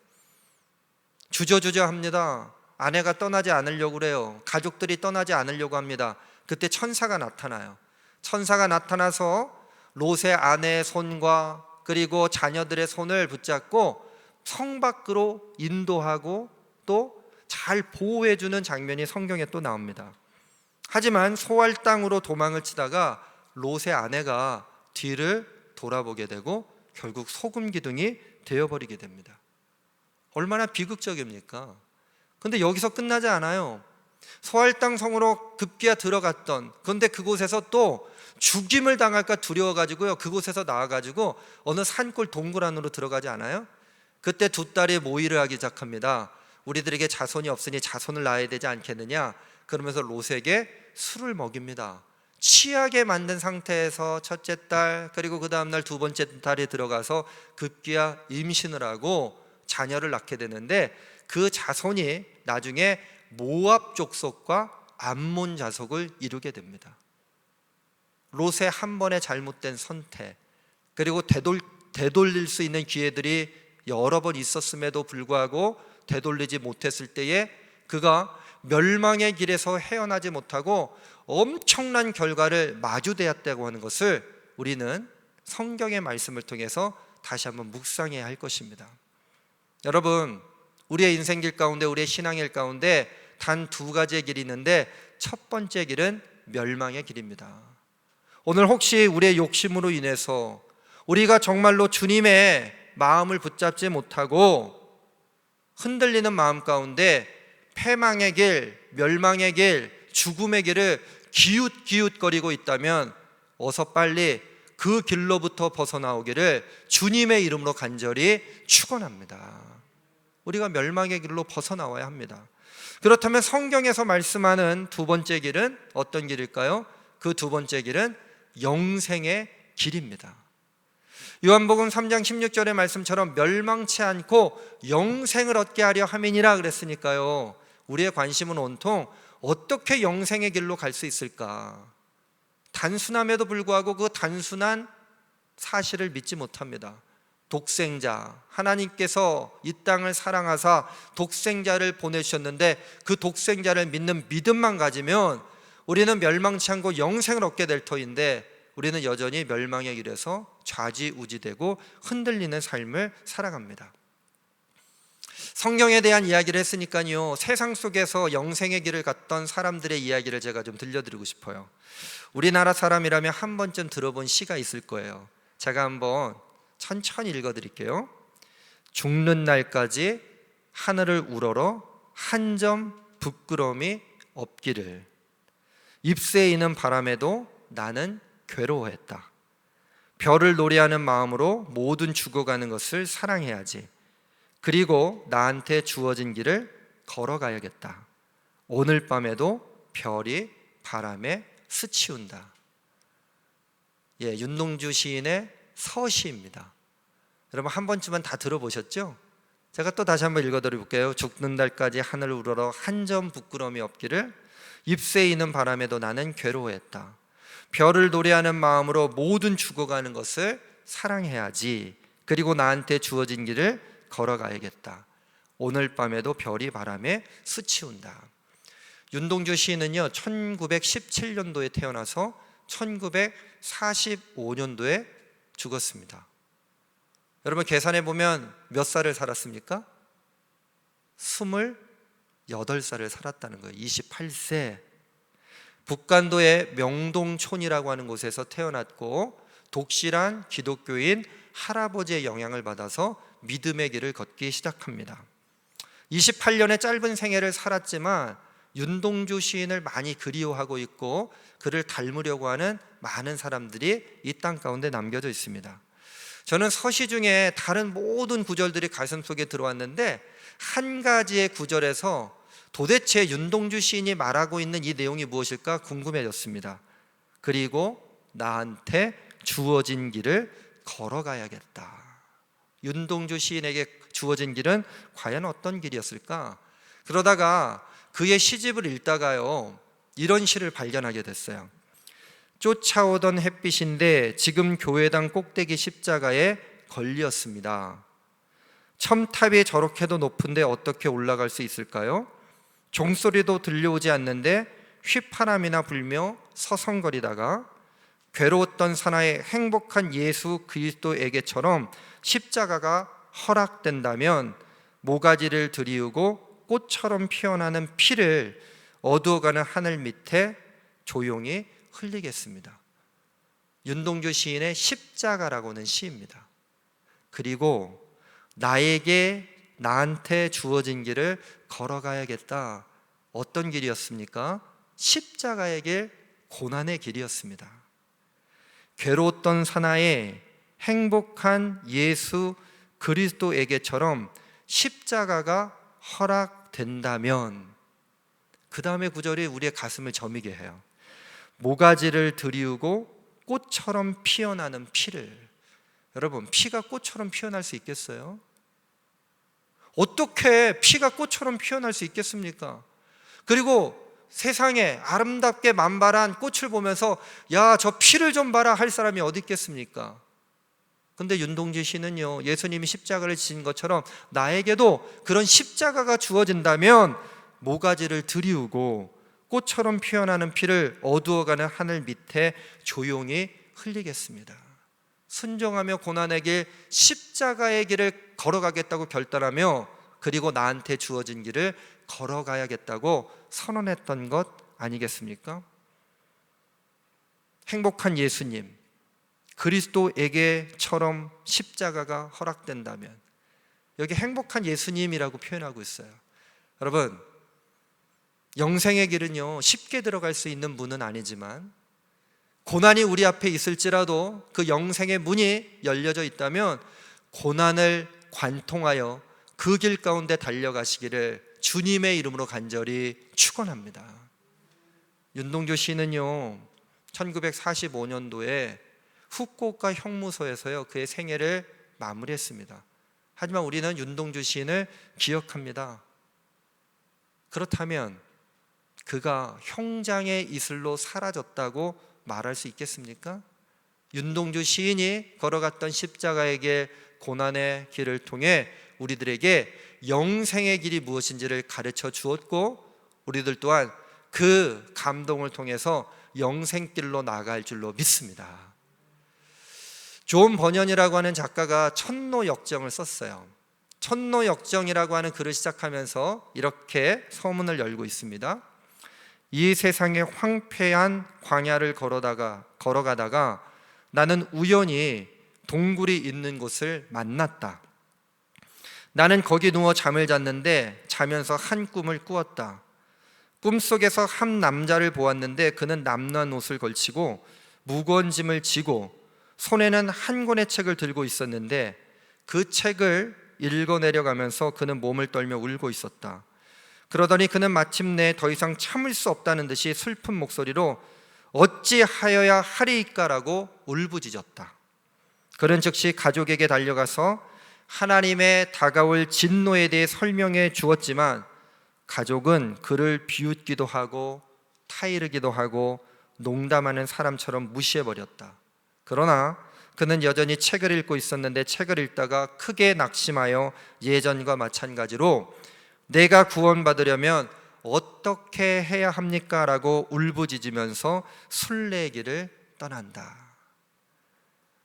주저주저합니다. 아내가 떠나지 않으려고 그래요. 가족들이 떠나지 않으려고 합니다. 그때 천사가 나타나요. 천사가 나타나서 롯의 아내의 손과 그리고 자녀들의 손을 붙잡고 성 밖으로 인도하고 또 잘 보호해주는 장면이 성경에 또 나옵니다. 하지만 소알 땅으로 도망을 치다가 롯의 아내가 뒤를 돌아보게 되고 결국 소금 기둥이 되어버리게 됩니다. 얼마나 비극적입니까? 근데 여기서 끝나지 않아요. 소알 땅 성으로 급기야 들어갔던, 그런데 그곳에서 또 죽임을 당할까 두려워가지고요, 그곳에서 나와가지고 어느 산골 동굴 안으로 들어가지 않아요? 그때 두 딸이 모의를 하기 시작합니다. 우리들에게 자손이 없으니 자손을 낳아야 되지 않겠느냐? 그러면서 롯에게 술을 먹입니다. 취하게 만든 상태에서 첫째 딸, 그리고 그 다음날 두 번째 딸이 들어가서 급기야 임신을 하고 자녀를 낳게 되는데, 그 자손이 나중에 모압 족속과 암몬 자손을 이루게 됩니다. 롯의 한 번의 잘못된 선택, 그리고 되돌릴 수 있는 기회들이 여러 번 있었음에도 불구하고 되돌리지 못했을 때에 그가 멸망의 길에서 헤어나지 못하고 엄청난 결과를 마주대었다고 하는 것을 우리는 성경의 말씀을 통해서 다시 한번 묵상해야 할 것입니다. 여러분, 우리의 인생길 가운데, 우리의 신앙길 가운데 단 두 가지의 길이 있는데, 첫 번째 길은 멸망의 길입니다. 오늘 혹시 우리의 욕심으로 인해서 우리가 정말로 주님의 마음을 붙잡지 못하고 흔들리는 마음 가운데 패망의 길, 멸망의 길, 죽음의 길을 기웃기웃거리고 있다면 어서 빨리 그 길로부터 벗어나오기를 주님의 이름으로 간절히 축원합니다. 우리가 멸망의 길로 벗어나와야 합니다. 그렇다면 성경에서 말씀하는 두 번째 길은 어떤 길일까요? 그 두 번째 길은 영생의 길입니다. 요한복음 3장 16절의 말씀처럼 멸망치 않고 영생을 얻게 하려 함이니라 그랬으니까요, 우리의 관심은 온통 어떻게 영생의 길로 갈 수 있을까? 단순함에도 불구하고 그 단순한 사실을 믿지 못합니다. 독생자, 하나님께서 이 땅을 사랑하사 독생자를 보내주셨는데 그 독생자를 믿는 믿음만 가지면 우리는 멸망치 않고 영생을 얻게 될 터인데, 우리는 여전히 멸망의 길에서 좌지우지되고 흔들리는 삶을 살아갑니다. 성경에 대한 이야기를 했으니까요, 세상 속에서 영생의 길을 갔던 사람들의 이야기를 제가 좀 들려드리고 싶어요. 우리나라 사람이라면 한 번쯤 들어본 시가 있을 거예요. 제가 한번 천천히 읽어드릴게요. 죽는 날까지 하늘을 우러러 한 점 부끄러움이 없기를, 잎새에 있는 바람에도 나는 괴로워했다. 별을 노래하는 마음으로 모든 죽어가는 것을 사랑해야지. 그리고 나한테 주어진 길을 걸어가야겠다. 오늘 밤에도 별이 바람에 스치운다. 윤동주 시인의 서시입니다. 여러분 한 번쯤은 다 들어보셨죠? 제가 또 다시 한번 읽어드려볼게요. 죽는 날까지 하늘 우러러 한 점 부끄러움이 없기를 잎새이는 바람에도 나는 괴로워했다. 별을 노래하는 마음으로 모든 죽어가는 것을 사랑해야지. 그리고 나한테 주어진 길을 걸어가야겠다. 오늘 밤에도 별이 바람에 스치운다. 윤동주 시인은요 1917년도에 태어나서 1945년도에 죽었습니다. 여러분 계산해 보면 몇 살을 살았습니까? 28살을 살았다는 거예요. 28세. 북간도의 명동촌이라고 하는 곳에서 태어났고 독실한 기독교인 할아버지의 영향을 받아서 믿음의 길을 걷기 시작합니다. 28년의 짧은 생애를 살았지만 윤동주 시인을 많이 그리워하고 있고 그를 닮으려고 하는 많은 사람들이 이 땅 가운데 남겨져 있습니다. 저는 서시 중에 다른 모든 구절들이 가슴속에 들어왔는데 한 가지의 구절에서 도대체 윤동주 시인이 말하고 있는 이 내용이 무엇일까 궁금해졌습니다. 그리고 나한테 주어진 길을 걸어가야겠다. 윤동주 시인에게 주어진 길은 과연 어떤 길이었을까? 그러다가 그의 시집을 읽다가요 이런 시를 발견하게 됐어요. 쫓아오던 햇빛인데 지금 교회당 꼭대기 십자가에 걸렸습니다. 첨탑이 저렇게도 높은데 어떻게 올라갈 수 있을까요? 종소리도 들려오지 않는데 휘파람이나 불며 서성거리다가 괴로웠던 사나이 행복한 예수 그리스도에게처럼 십자가가 허락된다면 모가지를 들이우고 꽃처럼 피어나는 피를 어두워가는 하늘 밑에 조용히 흘리겠습니다. 윤동주 시인의 십자가라고는 시입니다. 그리고 나한테 주어진 길을 걸어가야겠다. 어떤 길이었습니까? 십자가의 길, 고난의 길이었습니다. 괴로웠던 사나이 행복한 예수 그리스도에게처럼 십자가가 허락된다면 그 다음의 구절이 우리의 가슴을 저미게 해요. 모가지를 들이우고 꽃처럼 피어나는 피를. 여러분 피가 꽃처럼 피어날 수 있겠어요? 어떻게 피가 꽃처럼 피어날 수 있겠습니까? 그리고 세상에 아름답게 만발한 꽃을 보면서 야, 저 피를 좀 봐라 할 사람이 어디 있겠습니까? 근데 윤동주 시는요 예수님이 십자가를 지신 것처럼 나에게도 그런 십자가가 주어진다면 모가지를 들이우고 꽃처럼 피어나는 피를 어두워가는 하늘 밑에 조용히 흘리겠습니다. 순종하며 고난의 길 십자가의 길을 걸어가겠다고 결단하며 그리고 나한테 주어진 길을 걸어가야겠다고 선언했던 것 아니겠습니까? 행복한 예수님 그리스도에게처럼 십자가가 허락된다면 여기 행복한 예수님이라고 표현하고 있어요. 여러분 영생의 길은요 쉽게 들어갈 수 있는 문은 아니지만 고난이 우리 앞에 있을지라도 그 영생의 문이 열려져 있다면 고난을 관통하여 그 길 가운데 달려가시기를 주님의 이름으로 간절히 축원합니다. 윤동주 시인은요 1945년도에 후쿠오카 형무소에서요 그의 생애를 마무리했습니다. 하지만 우리는 윤동주 시인을 기억합니다. 그렇다면 그가 형장의 이슬로 사라졌다고 말할 수 있겠습니까? 윤동주 시인이 걸어갔던 십자가의 길, 고난의 길을 통해 우리들에게 영생의 길이 무엇인지를 가르쳐 주었고 우리들 또한 그 감동을 통해서 영생길로 나아갈 줄로 믿습니다. 존 버년이라고 하는 작가가 천노역정을 썼어요. 천노역정이라고 하는 글을 시작하면서 이렇게 서문을 열고 있습니다. 이 세상의 황폐한 광야를 걸어가다가 나는 우연히 동굴이 있는 곳을 만났다. 나는 거기 누워 잠을 잤는데 자면서 한 꿈을 꾸었다. 꿈속에서 한 남자를 보았는데 그는 남는 옷을 걸치고 무거운 짐을 지고 손에는 한 권의 책을 들고 있었는데 그 책을 읽어내려가면서 그는 몸을 떨며 울고 있었다. 그러더니 그는 마침내 더 이상 참을 수 없다는 듯이 슬픈 목소리로 어찌하여야 하리이까라고 울부짖었다. 그는 즉시 가족에게 달려가서 하나님의 다가올 진노에 대해 설명해 주었지만 가족은 그를 비웃기도 하고 타이르기도 하고 농담하는 사람처럼 무시해버렸다. 그러나 그는 여전히 책을 읽고 있었는데 책을 읽다가 크게 낙심하여 예전과 마찬가지로 내가 구원받으려면 어떻게 해야 합니까? 라고 울부짖으면서 순례길을 떠난다.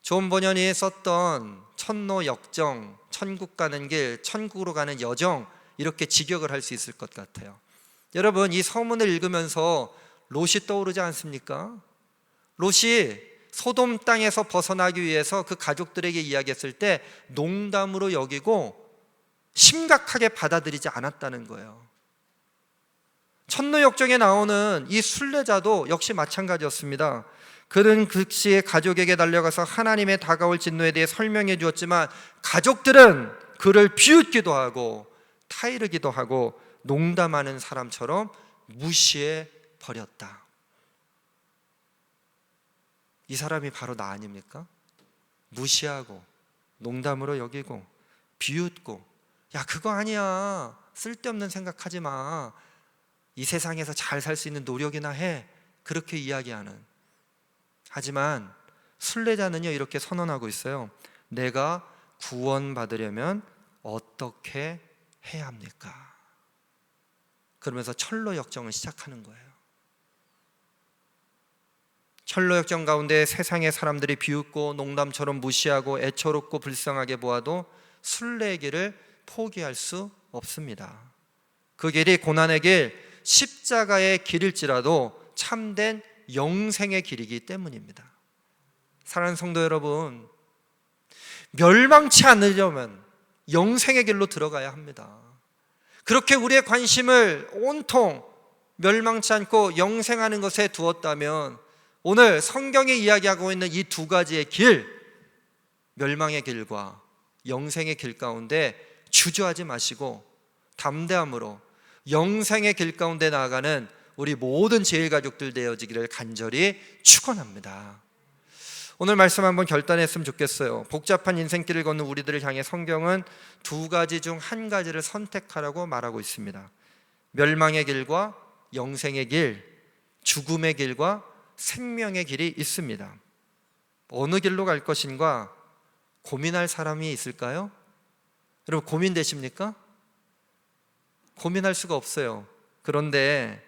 존 버년이 썼던 천노 역정, 천국 가는 길, 천국으로 가는 여정, 이렇게 직역을 할 수 있을 것 같아요. 여러분, 이 서문을 읽으면서 롯이 떠오르지 않습니까? 롯이 소돔 땅에서 벗어나기 위해서 그 가족들에게 이야기했을 때 농담으로 여기고 심각하게 받아들이지 않았다는 거예요. 천노역정에 나오는 이 순례자도 역시 마찬가지였습니다. 그는 즉시 가족에게 달려가서 하나님의 다가올 진노에 대해 설명해 주었지만 가족들은 그를 비웃기도 하고 타이르기도 하고 농담하는 사람처럼 무시해 버렸다. 이 사람이 바로 나 아닙니까? 무시하고 농담으로 여기고 비웃고, 야 그거 아니야, 쓸데없는 생각하지 마, 이 세상에서 잘 살 수 있는 노력이나 해, 그렇게 이야기하는. 하지만 순례자는요 이렇게 선언하고 있어요. 내가 구원받으려면 어떻게 해야 합니까? 그러면서 철로 역정을 시작하는 거예요. 철로 역정 가운데 세상의 사람들이 비웃고 농담처럼 무시하고 애처롭고 불쌍하게 보아도 순례의 길을 포기할 수 없습니다. 그 길이 고난의 길, 십자가의 길일지라도 참된 영생의 길이기 때문입니다. 사랑하는 성도 여러분, 멸망치 않으려면 영생의 길로 들어가야 합니다. 그렇게 우리의 관심을 온통 멸망치 않고 영생하는 것에 두었다면 오늘 성경이 이야기하고 있는 이 두 가지의 길, 멸망의 길과 영생의 길 가운데 주저하지 마시고 담대함으로 영생의 길 가운데 나아가는 우리 모든 제일가족들 되어지기를 간절히 축원합니다. 오늘 말씀 한번 결단했으면 좋겠어요. 복잡한 인생길을 걷는 우리들을 향해 성경은 두 가지 중 한 가지를 선택하라고 말하고 있습니다. 멸망의 길과 영생의 길, 죽음의 길과 생명의 길이 있습니다. 어느 길로 갈 것인가 고민할 사람이 있을까요? 여러분 고민되십니까? 고민할 수가 없어요. 그런데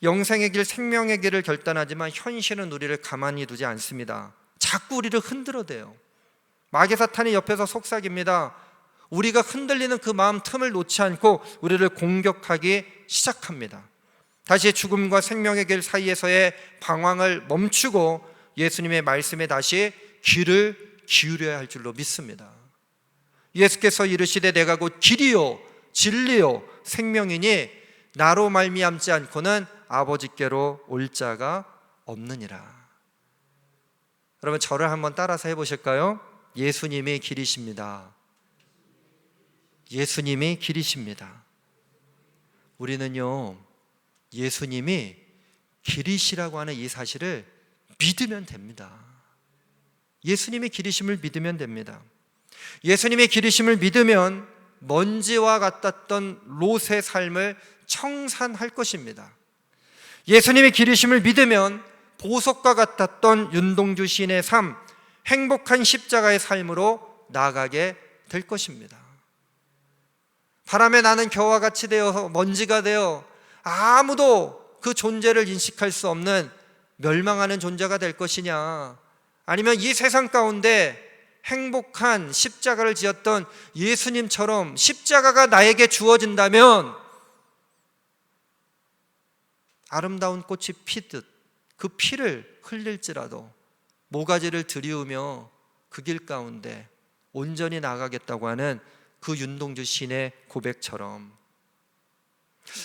영생의 길, 생명의 길을 결단하지만 현실은 우리를 가만히 두지 않습니다. 자꾸 우리를 흔들어대요. 마귀 사탄이 옆에서 속삭입니다. 우리가 흔들리는 그 마음 틈을 놓지 않고 우리를 공격하기 시작합니다. 다시 죽음과 생명의 길 사이에서의 방황을 멈추고 예수님의 말씀에 다시 귀를 기울여야 할 줄로 믿습니다. 예수께서 이르시되 내가 곧 길이요 진리요 생명이니 나로 말미암지 않고는 아버지께로 올 자가 없느니라. 여러분 저를 한번 따라서 해보실까요? 예수님이 길이십니다. 예수님이 길이십니다. 우리는요 예수님이 길이시라고 하는 이 사실을 믿으면 됩니다. 예수님이 길이심을 믿으면 됩니다. 예수님의 길이심을 믿으면 먼지와 같았던 롯의 삶을 청산할 것입니다. 예수님의 길이심을 믿으면 보석과 같았던 윤동주 시인의 삶, 행복한 십자가의 삶으로 나아가게 될 것입니다. 바람에 나는 겨와 같이 되어 먼지가 되어 아무도 그 존재를 인식할 수 없는 멸망하는 존재가 될 것이냐, 아니면 이 세상 가운데 행복한 십자가를 지었던 예수님처럼 십자가가 나에게 주어진다면 아름다운 꽃이 피듯 그 피를 흘릴지라도 모가지를 들이우며 그 길 가운데 온전히 나가겠다고 하는 그 윤동주 시인의 고백처럼,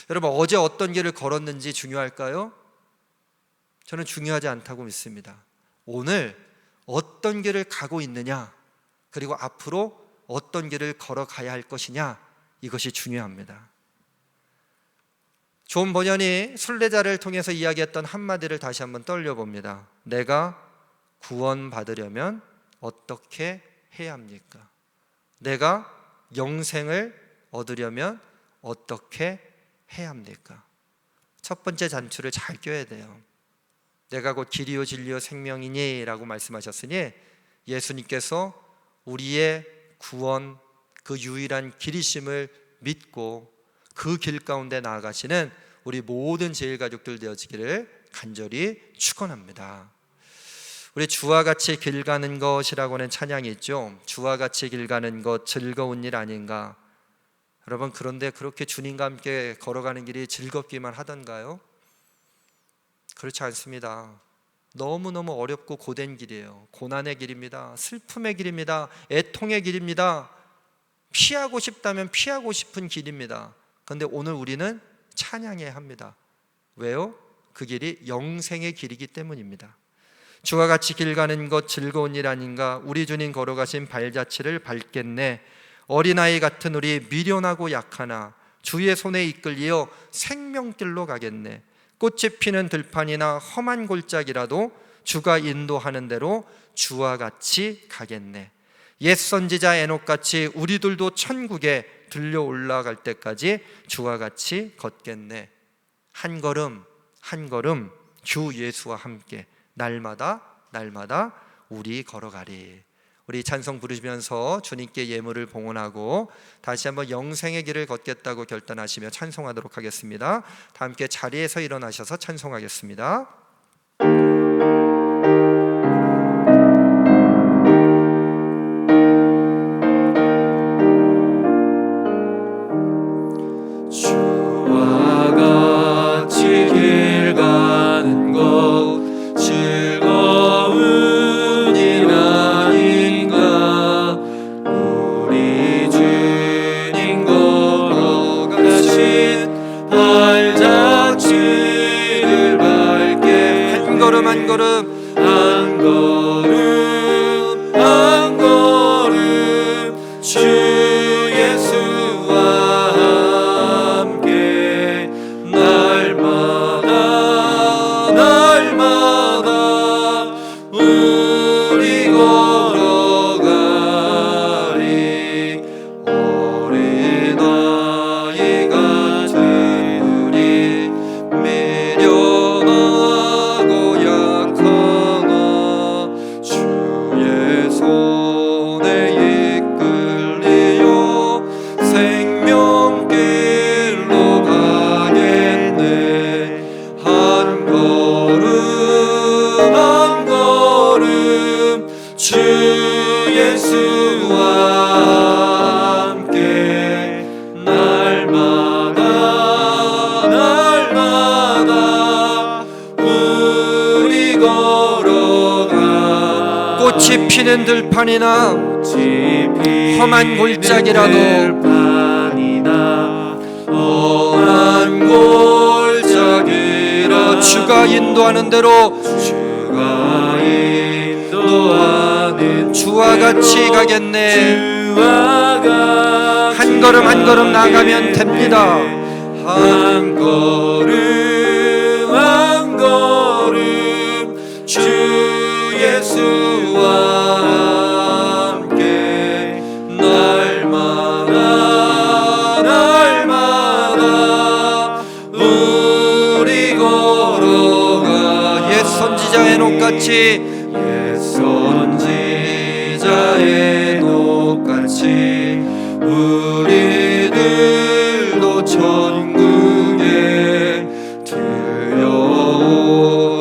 여러분 어제 어떤 길을 걸었는지 중요할까요? 저는 중요하지 않다고 믿습니다. 오늘 어떤 길을 가고 있느냐, 그리고 앞으로 어떤 길을 걸어가야 할 것이냐, 이것이 중요합니다. 존 번연이 순례자를 통해서 이야기했던 한마디를 다시 한번 떠올려봅니다. 내가 구원받으려면 어떻게 해야 합니까? 내가 영생을 얻으려면 어떻게 해야 합니까? 첫 번째 단추를 잘 껴야 돼요. 내가 곧 길이요 진리요 생명이니 라고 말씀하셨으니 예수님께서 우리의 구원, 그 유일한 길이심을 믿고 그 길 가운데 나아가시는 우리 모든 제일가족들 되어지기를 간절히 축원합니다. 우리 주와 같이 길 가는 것이라고 하는 찬양이 있죠. 주와 같이 길 가는 것 즐거운 일 아닌가? 여러분, 그런데 그렇게 주님과 함께 걸어가는 길이 즐겁기만 하던가요? 그렇지 않습니다. 너무너무 어렵고 고된 길이에요. 고난의 길입니다. 슬픔의 길입니다. 애통의 길입니다. 피하고 싶다면 피하고 싶은 길입니다. 그런데 오늘 우리는 찬양해야 합니다. 왜요? 그 길이 영생의 길이기 때문입니다. 주와 같이 길 가는 것 즐거운 일 아닌가? 우리 주님 걸어가신 발자취를 밟겠네. 어린아이 같은 우리 미련하고 약하나 주의 손에 이끌려 생명길로 가겠네. 꽃이 피는 들판이나 험한 골짜기라도 주가 인도하는 대로 주와 같이 가겠네. 옛 선지자 에녹같이 우리들도 천국에 들려 올라갈 때까지 주와 같이 걷겠네. 한 걸음 한 걸음 주 예수와 함께 날마다 우리 걸어가리. 우리 찬송 부르시면서 주님께 예물을 봉헌하고 다시 한번 영생의 길을 걷겠다고 결단하시며 찬송하도록 하겠습니다. 다 함께 자리에서 일어나셔서 찬송하겠습니다. 주와 같이 길 가는 것 즐거운 일 아닌가? 우리 주님 걸어가신 발자취를 밟게 한 걸음 한 걸음 한 걸음 한 걸음 주 예수와 함께 날마다 우리 걸어가리. 어린아이 같은 우리 미련하고 약하나 주의 손에 이끌리어 생명길로 가겠네. 한 걸음 주 예수와 함께 날마다 우리 걸어가. 꽃이 피는 들판이나 험한 골짜기라도 험한 골짜기라 주가 인도하는 대로 주가 인도하는 주와 같이 가겠네. 주와 같이 한 걸음 한 걸음 나가면 됩니다. 한 걸음 한 걸음 주 예수와 함께 날마다 우리 걸어가. 옛 선지자 에녹같이 옛 선지자 에녹같이 우리들도 천국에 들려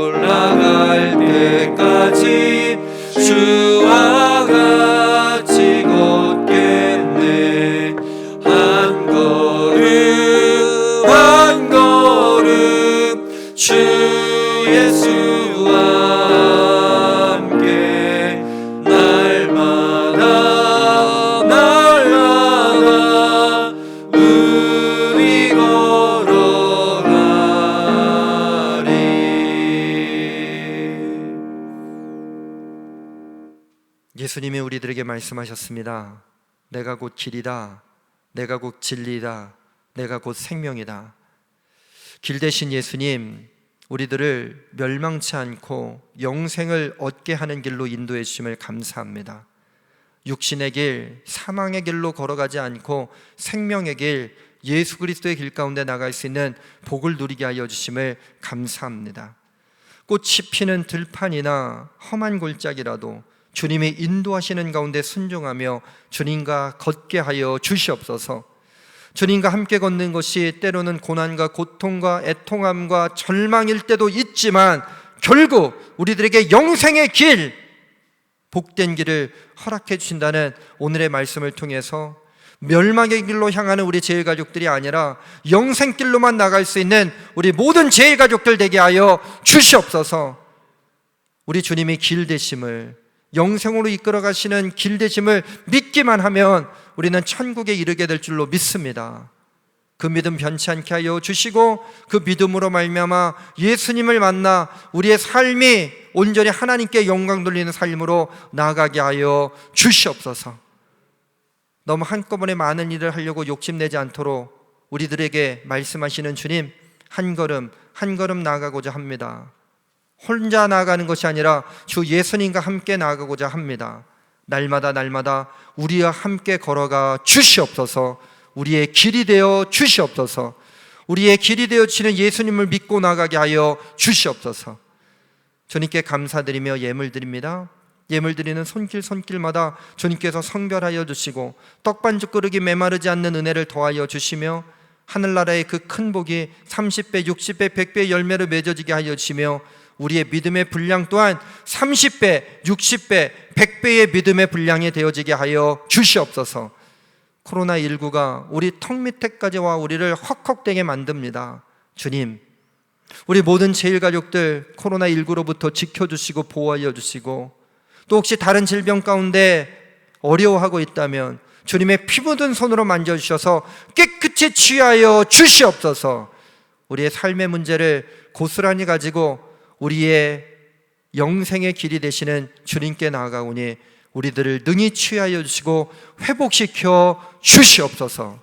올라갈 때까지 주와 같이 걷겠네. 한 걸음 주 예수와 함께 날마다 우리 걸어가리. 예수님이 우리들에게 말씀하셨습니다. 내가 곧 길이다. 내가 곧 진리다. 내가 곧 생명이다. 길 대신 예수님, 우리들을 멸망치 않고 영생을 얻게 하는 길로 인도해 주심을 감사합니다. 육신의 길, 사망의 길로 걸어가지 않고 생명의 길, 예수 그리스도의 길 가운데 나갈 수 있는 복을 누리게 하여 주심을 감사합니다. 꽃이 피는 들판이나 험한 골짜기라도 주님이 인도하시는 가운데 순종하며 주님과 걷게 하여 주시옵소서. 주님과 함께 걷는 것이 때로는 고난과 고통과 애통함과 절망일 때도 있지만 결국 우리들에게 영생의 길, 복된 길을 허락해 주신다는 오늘의 말씀을 통해서 멸망의 길로 향하는 우리 제일가족들이 아니라 영생길로만 나갈 수 있는 우리 모든 제일가족들 되게 하여 주시옵소서. 우리 주님이 길 되심을, 영생으로 이끌어 가시는 길 되심을 믿기만 하면 우리는 천국에 이르게 될 줄로 믿습니다. 그 믿음 변치 않게 하여 주시고 그 믿음으로 말미암아 예수님을 만나 우리의 삶이 온전히 하나님께 영광 돌리는 삶으로 나아가게 하여 주시옵소서. 너무 한꺼번에 많은 일을 하려고 욕심내지 않도록 우리들에게 말씀하시는 주님, 한 걸음 한 걸음 나아가고자 합니다. 혼자 나아가는 것이 아니라 주 예수님과 함께 나아가고자 합니다. 날마다 우리와 함께 걸어가 주시옵소서. 우리의 길이 되어 주시옵소서. 우리의 길이 되어 주시는 예수님을 믿고 나가게 하여 주시옵소서. 주님께 감사드리며 예물 드립니다. 예물 드리는 손길마다 주님께서 성별하여 주시고 떡반죽 그릇이 메마르지 않는 은혜를 더하여 주시며 하늘나라의 그 큰 복이 30배, 60배, 100배의 열매를 맺어지게 하여 주시며 우리의 믿음의 분량 또한 30배, 60배, 100배의 믿음의 분량이 되어지게 하여 주시옵소서. 코로나19가 우리 턱 밑에까지 와 우리를 헉헉대게 만듭니다. 주님, 우리 모든 제일가족들 코로나19로부터 지켜주시고 보호하여 주시고 또 혹시 다른 질병 가운데 어려워하고 있다면 주님의 피 묻은 손으로 만져주셔서 깨끗이 취하여 주시옵소서. 우리의 삶의 문제를 고스란히 가지고 우리의 영생의 길이 되시는 주님께 나아가오니 우리들을 능히 취하여 주시고 회복시켜 주시옵소서.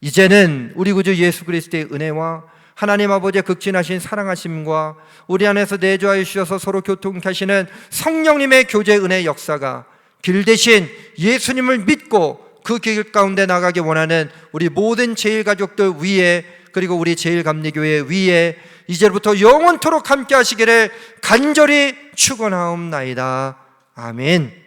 이제는 우리 구주 예수 그리스도의 은혜와 하나님 아버지의 극진하신 사랑하심과 우리 안에서 내주하여 주셔서 서로 교통케 하시는 성령님의 교제 은혜의 역사가 길 대신 예수님을 믿고 그 길 가운데 나가기 원하는 우리 모든 제일가족들 위에 그리고 우리 제일감리교회 위에 이제부터 영원토록 함께 하시기를 간절히 축원하옵나이다. 아멘.